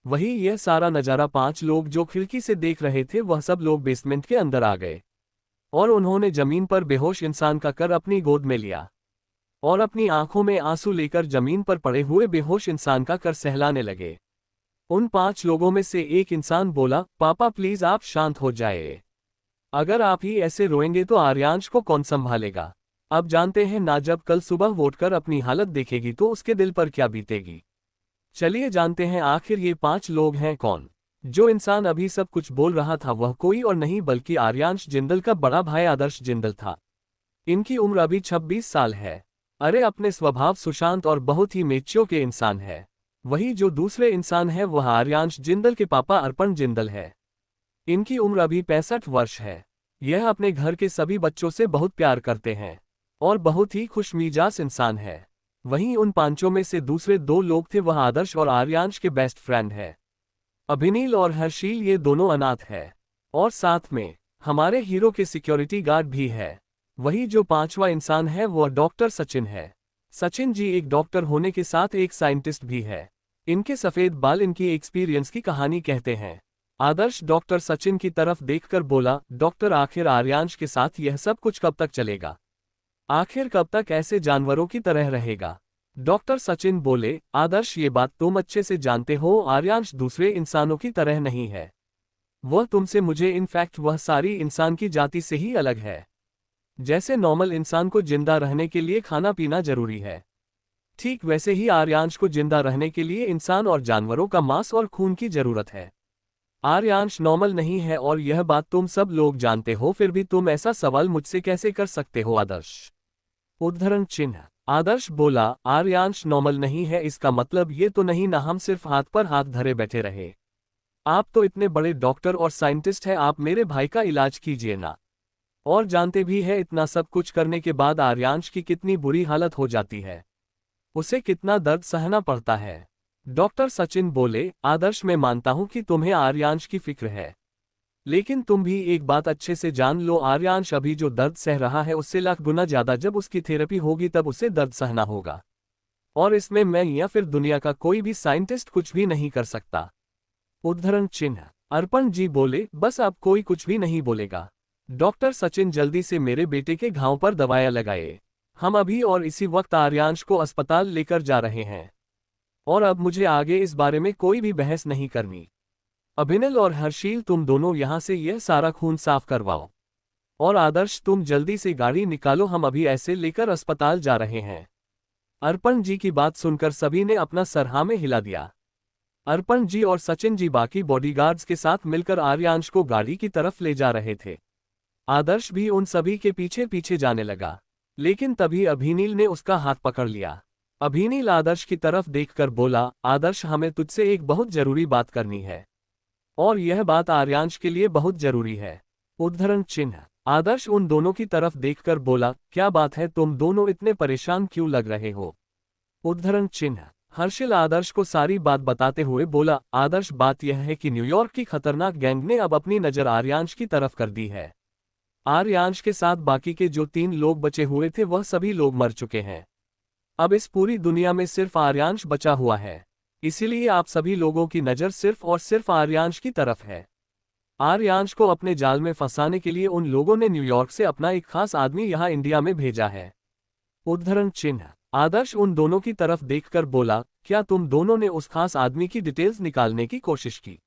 वही यह सारा नज़ारा 5 लोग जो खिड़की से देख रहे थे वह सब लोग बेसमेंट के अंदर आ गए और उन्होंने जमीन पर बेहोश इंसान का कर अपनी गोद में लिया और अपनी आंखों में आंसू लेकर जमीन पर पड़े हुए बेहोश इंसान का कर सहलाने लगे। उन 5 लोगों में से एक इंसान बोला, पापा प्लीज आप शांत हो जाए। अगर आप ही ऐसे रोएंगे तो आर्यांश को कौन संभालेगा। अब जानते हैं ना, जब कल सुबह वोट कर अपनी हालत देखेगी तो उसके दिल पर क्या बीतेगी। चलिए जानते हैं आखिर ये 5 लोग हैं कौन। जो इंसान अभी सब कुछ बोल रहा था वह कोई और नहीं बल्कि आर्यांश जिंदल का बड़ा भाई आदर्श जिंदल था। इनकी उम्र अभी 26 साल है। अरे अपने स्वभाव सुशांत और बहुत ही मेच्योर के इंसान है। वही जो दूसरे इंसान है वह आर्यांश जिंदल के पापा अर्पण जिंदल है। इनकी उम्र अभी 65 वर्ष है। यह अपने घर के सभी बच्चों से बहुत प्यार करते हैं और बहुत ही खुशमिजाज इंसान है। वहीं उन 5 में से दूसरे 2 लोग थे वह आदर्श और आर्यांश के बेस्ट फ्रेंड है। अभिनील और हर्षील ये दोनों अनाथ है और साथ में हमारे हीरो के सिक्योरिटी गार्ड भी है। वही जो 5वां इंसान है वह डॉक्टर सचिन है। सचिन जी एक डॉक्टर होने के साथ एक साइंटिस्ट भी है। इनके सफेद बाल इनकी एक्सपीरियंस की कहानी कहते हैं। आदर्श डॉक्टर सचिन की तरफ देखकर बोला, डॉक्टर आखिर आर्यांश के साथ यह सब कुछ कब तक चलेगा? आखिर कब तक ऐसे जानवरों की तरह रहेगा? डॉक्टर सचिन बोले, आदर्श ये बात तुम अच्छे से जानते हो, आर्यांश दूसरे इंसानों की तरह नहीं है। वह तुमसे मुझे इनफैक्ट वह सारी इंसान की जाति से ही अलग है। जैसे नॉर्मल इंसान को जिंदा रहने के लिए खाना पीना जरूरी है, ठीक वैसे ही आर्यांश को जिंदा रहने के लिए इंसान और जानवरों का मांस और खून की जरूरत है। आर्यांश नॉर्मल नहीं है और यह बात तुम सब लोग जानते हो, फिर भी तुम ऐसा सवाल मुझसे कैसे कर सकते हो आदर्श? उद्धरण चिन्ह। आदर्श बोला, आर्यांश नॉर्मल नहीं है इसका मतलब ये तो नहीं ना हम सिर्फ हाथ पर हाथ धरे बैठे रहे। आप तो इतने बड़े डॉक्टर और साइंटिस्ट हैं, आप मेरे भाई का इलाज कीजिए ना। और जानते भी है इतना सब कुछ करने के बाद आर्यांश की कितनी बुरी हालत हो जाती है, उसे कितना दर्द सहना पड़ता है। डॉक्टर सचिन बोले, आदर्श मैं मानता हूं कि तुम्हें आर्यांश की फिक्र है, लेकिन तुम भी एक बात अच्छे से जान लो, आर्यांश अभी जो दर्द सह रहा है उससे लाख गुना ज्यादा जब उसकी थेरेपी होगी तब उसे दर्द सहना होगा। और इसमें मैं या फिर दुनिया का कोई भी साइंटिस्ट कुछ भी नहीं कर सकता। उद्धरण चिन्ह। अर्पण जी बोले, बस अब कोई कुछ भी नहीं बोलेगा। डॉक्टर सचिन जल्दी से मेरे बेटे के घाव पर दवाइयां लगाए। हम अभी और इसी वक्त आर्यांश को अस्पताल लेकर जा रहे हैं और अब मुझे आगे इस बारे में कोई भी बहस नहीं करनी। अभिनव और हर्षील तुम दोनों यहां से यह सारा खून साफ करवाओ। और आदर्श तुम जल्दी से गाड़ी निकालो, हम अभी ऐसे लेकर अस्पताल जा रहे हैं। अर्पण जी की बात सुनकर सभी ने अपना सर हाँ में हिला दिया। अर्पण जी और सचिन जी बाकी बॉडीगार्ड्स के साथ मिलकर आर्यांश को गाड़ी की तरफ ले जा रहे थे। आदर्श भी उन सभी के पीछे पीछे जाने लगा, लेकिन तभी अभिनील ने उसका हाथ पकड़ लिया। अभिनील आदर्श की तरफ देखकर बोला, आदर्श हमें तुझसे एक बहुत जरूरी बात करनी है और यह बात आर्यांश के लिए बहुत जरूरी है। उद्धरण चिन्ह। आदर्श उन दोनों की तरफ देखकर बोला, क्या बात है, तुम दोनों इतने परेशान क्यों लग रहे हो? उद्धरण चिन्ह। हर्षिल आदर्श को सारी बात बताते हुए बोला, आदर्श बात यह है कि न्यूयॉर्क की खतरनाक गैंग ने अब अपनी नजर आर्यांश की तरफ कर दी है। आर्यांश के साथ बाकी के जो 3 लोग बचे हुए थे वह सभी लोग मर चुके हैं। अब इस पूरी दुनिया में सिर्फ आर्यांश बचा हुआ है, इसीलिए आप सभी लोगों की नज़र सिर्फ और सिर्फ आर्यांश की तरफ है। आर्यांश को अपने जाल में फंसाने के लिए उन लोगों ने न्यूयॉर्क से अपना एक खास आदमी यहाँ इंडिया में भेजा है। उद्धरण चिन्ह। आदर्श उन दोनों की तरफ देखकर बोला, क्या तुम दोनों ने उस खास आदमी की डिटेल्स निकालने की कोशिश की?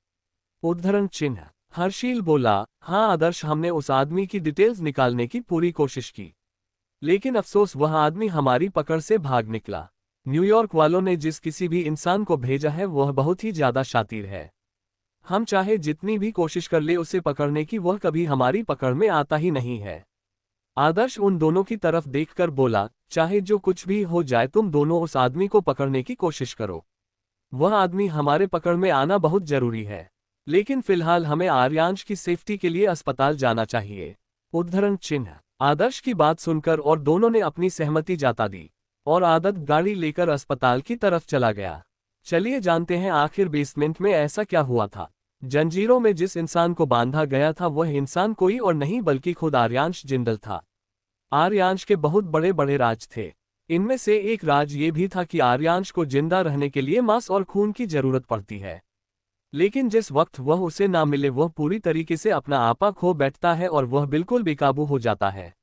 उद्धरण चिन्ह। हर्षील बोला, हाँ आदर्श, हमने उस आदमी की डिटेल्स निकालने की पूरी कोशिश की, लेकिन अफसोस वह आदमी हमारी पकड़ से भाग निकला। न्यूयॉर्क वालों ने जिस किसी भी इंसान को भेजा है वह बहुत ही ज्यादा शातिर है। हम चाहे जितनी भी कोशिश कर ले उसे पकड़ने की, वह कभी हमारी पकड़ में आता ही नहीं है। आदर्श उन दोनों की तरफ देखकर बोला, चाहे जो कुछ भी हो जाए तुम दोनों उस आदमी को पकड़ने की कोशिश करो। वह आदमी हमारे पकड़ में आना बहुत जरूरी है, लेकिन फिलहाल हमें आर्यांश की सेफ्टी के लिए अस्पताल जाना चाहिए। उद्धरण चिन्ह। आदर्श की बात सुनकर और दोनों ने अपनी सहमति जता दी और आदत गाड़ी लेकर अस्पताल की तरफ चला गया। चलिए जानते हैं आखिर बेसमेंट में ऐसा क्या हुआ था। जंजीरों में जिस इंसान को बांधा गया था वह इंसान कोई और नहीं बल्कि खुद आर्यांश जिंदल था। आर्यांश के बहुत बड़े बड़े राज थे। इनमें से एक राज ये भी था कि आर्यांश को जिंदा रहने के लिए मांस और खून की जरूरत पड़ती है, लेकिन जिस वक्त वह उसे ना मिले वह पूरी तरीके से अपना आपा खो बैठता है और वह बिल्कुल बेकाबू हो जाता है।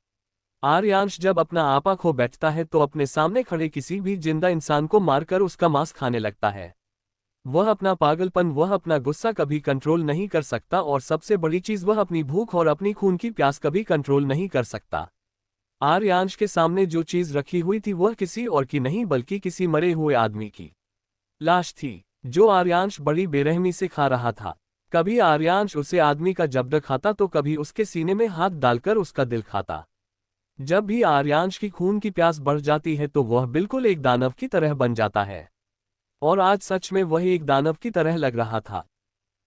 आर्यांश जब अपना आपा खो बैठता है तो अपने सामने खड़े किसी भी जिंदा इंसान को मारकर उसका मांस खाने लगता है। वह अपना पागलपन, वह अपना गुस्सा कभी कंट्रोल नहीं कर सकता और सबसे बड़ी चीज वह अपनी भूख और अपनी खून की प्यास कभी कंट्रोल नहीं कर सकता। आर्यांश के सामने जो चीज रखी हुई थी वह किसी और की नहीं बल्कि किसी मरे हुए आदमी की लाश थी, जो आर्यांश बड़ी बेरहमी से खा रहा था। कभी आर्यांश उसे आदमी का जबड़ा खाता तो कभी उसके सीने में हाथ डालकर उसका दिल खाता। जब भी आर्यांश की खून की प्यास बढ़ जाती है तो वह बिल्कुल एक दानव की तरह बन जाता है, और आज सच में वह एक दानव की तरह लग रहा था।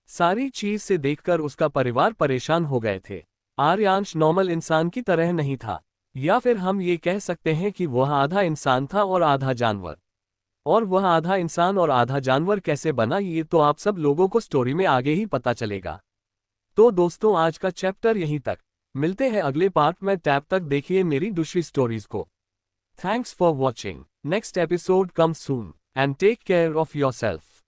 सारी चीज से देखकर उसका परिवार परेशान हो गए थे। आर्यांश नॉर्मल इंसान की तरह नहीं था, या फिर हम ये कह सकते हैं कि वह आधा इंसान था और आधा जानवर। और वह आधा इंसान और आधा जानवर कैसे बना ये तो आप सब लोगों को स्टोरी में आगे ही पता चलेगा। तो दोस्तों आज का चैप्टर यहीं तक, मिलते हैं अगले पार्ट में, तब तक देखिए मेरी दूसरी स्टोरीज को। Thanks for watching. Next episode comes soon, and take care of yourself.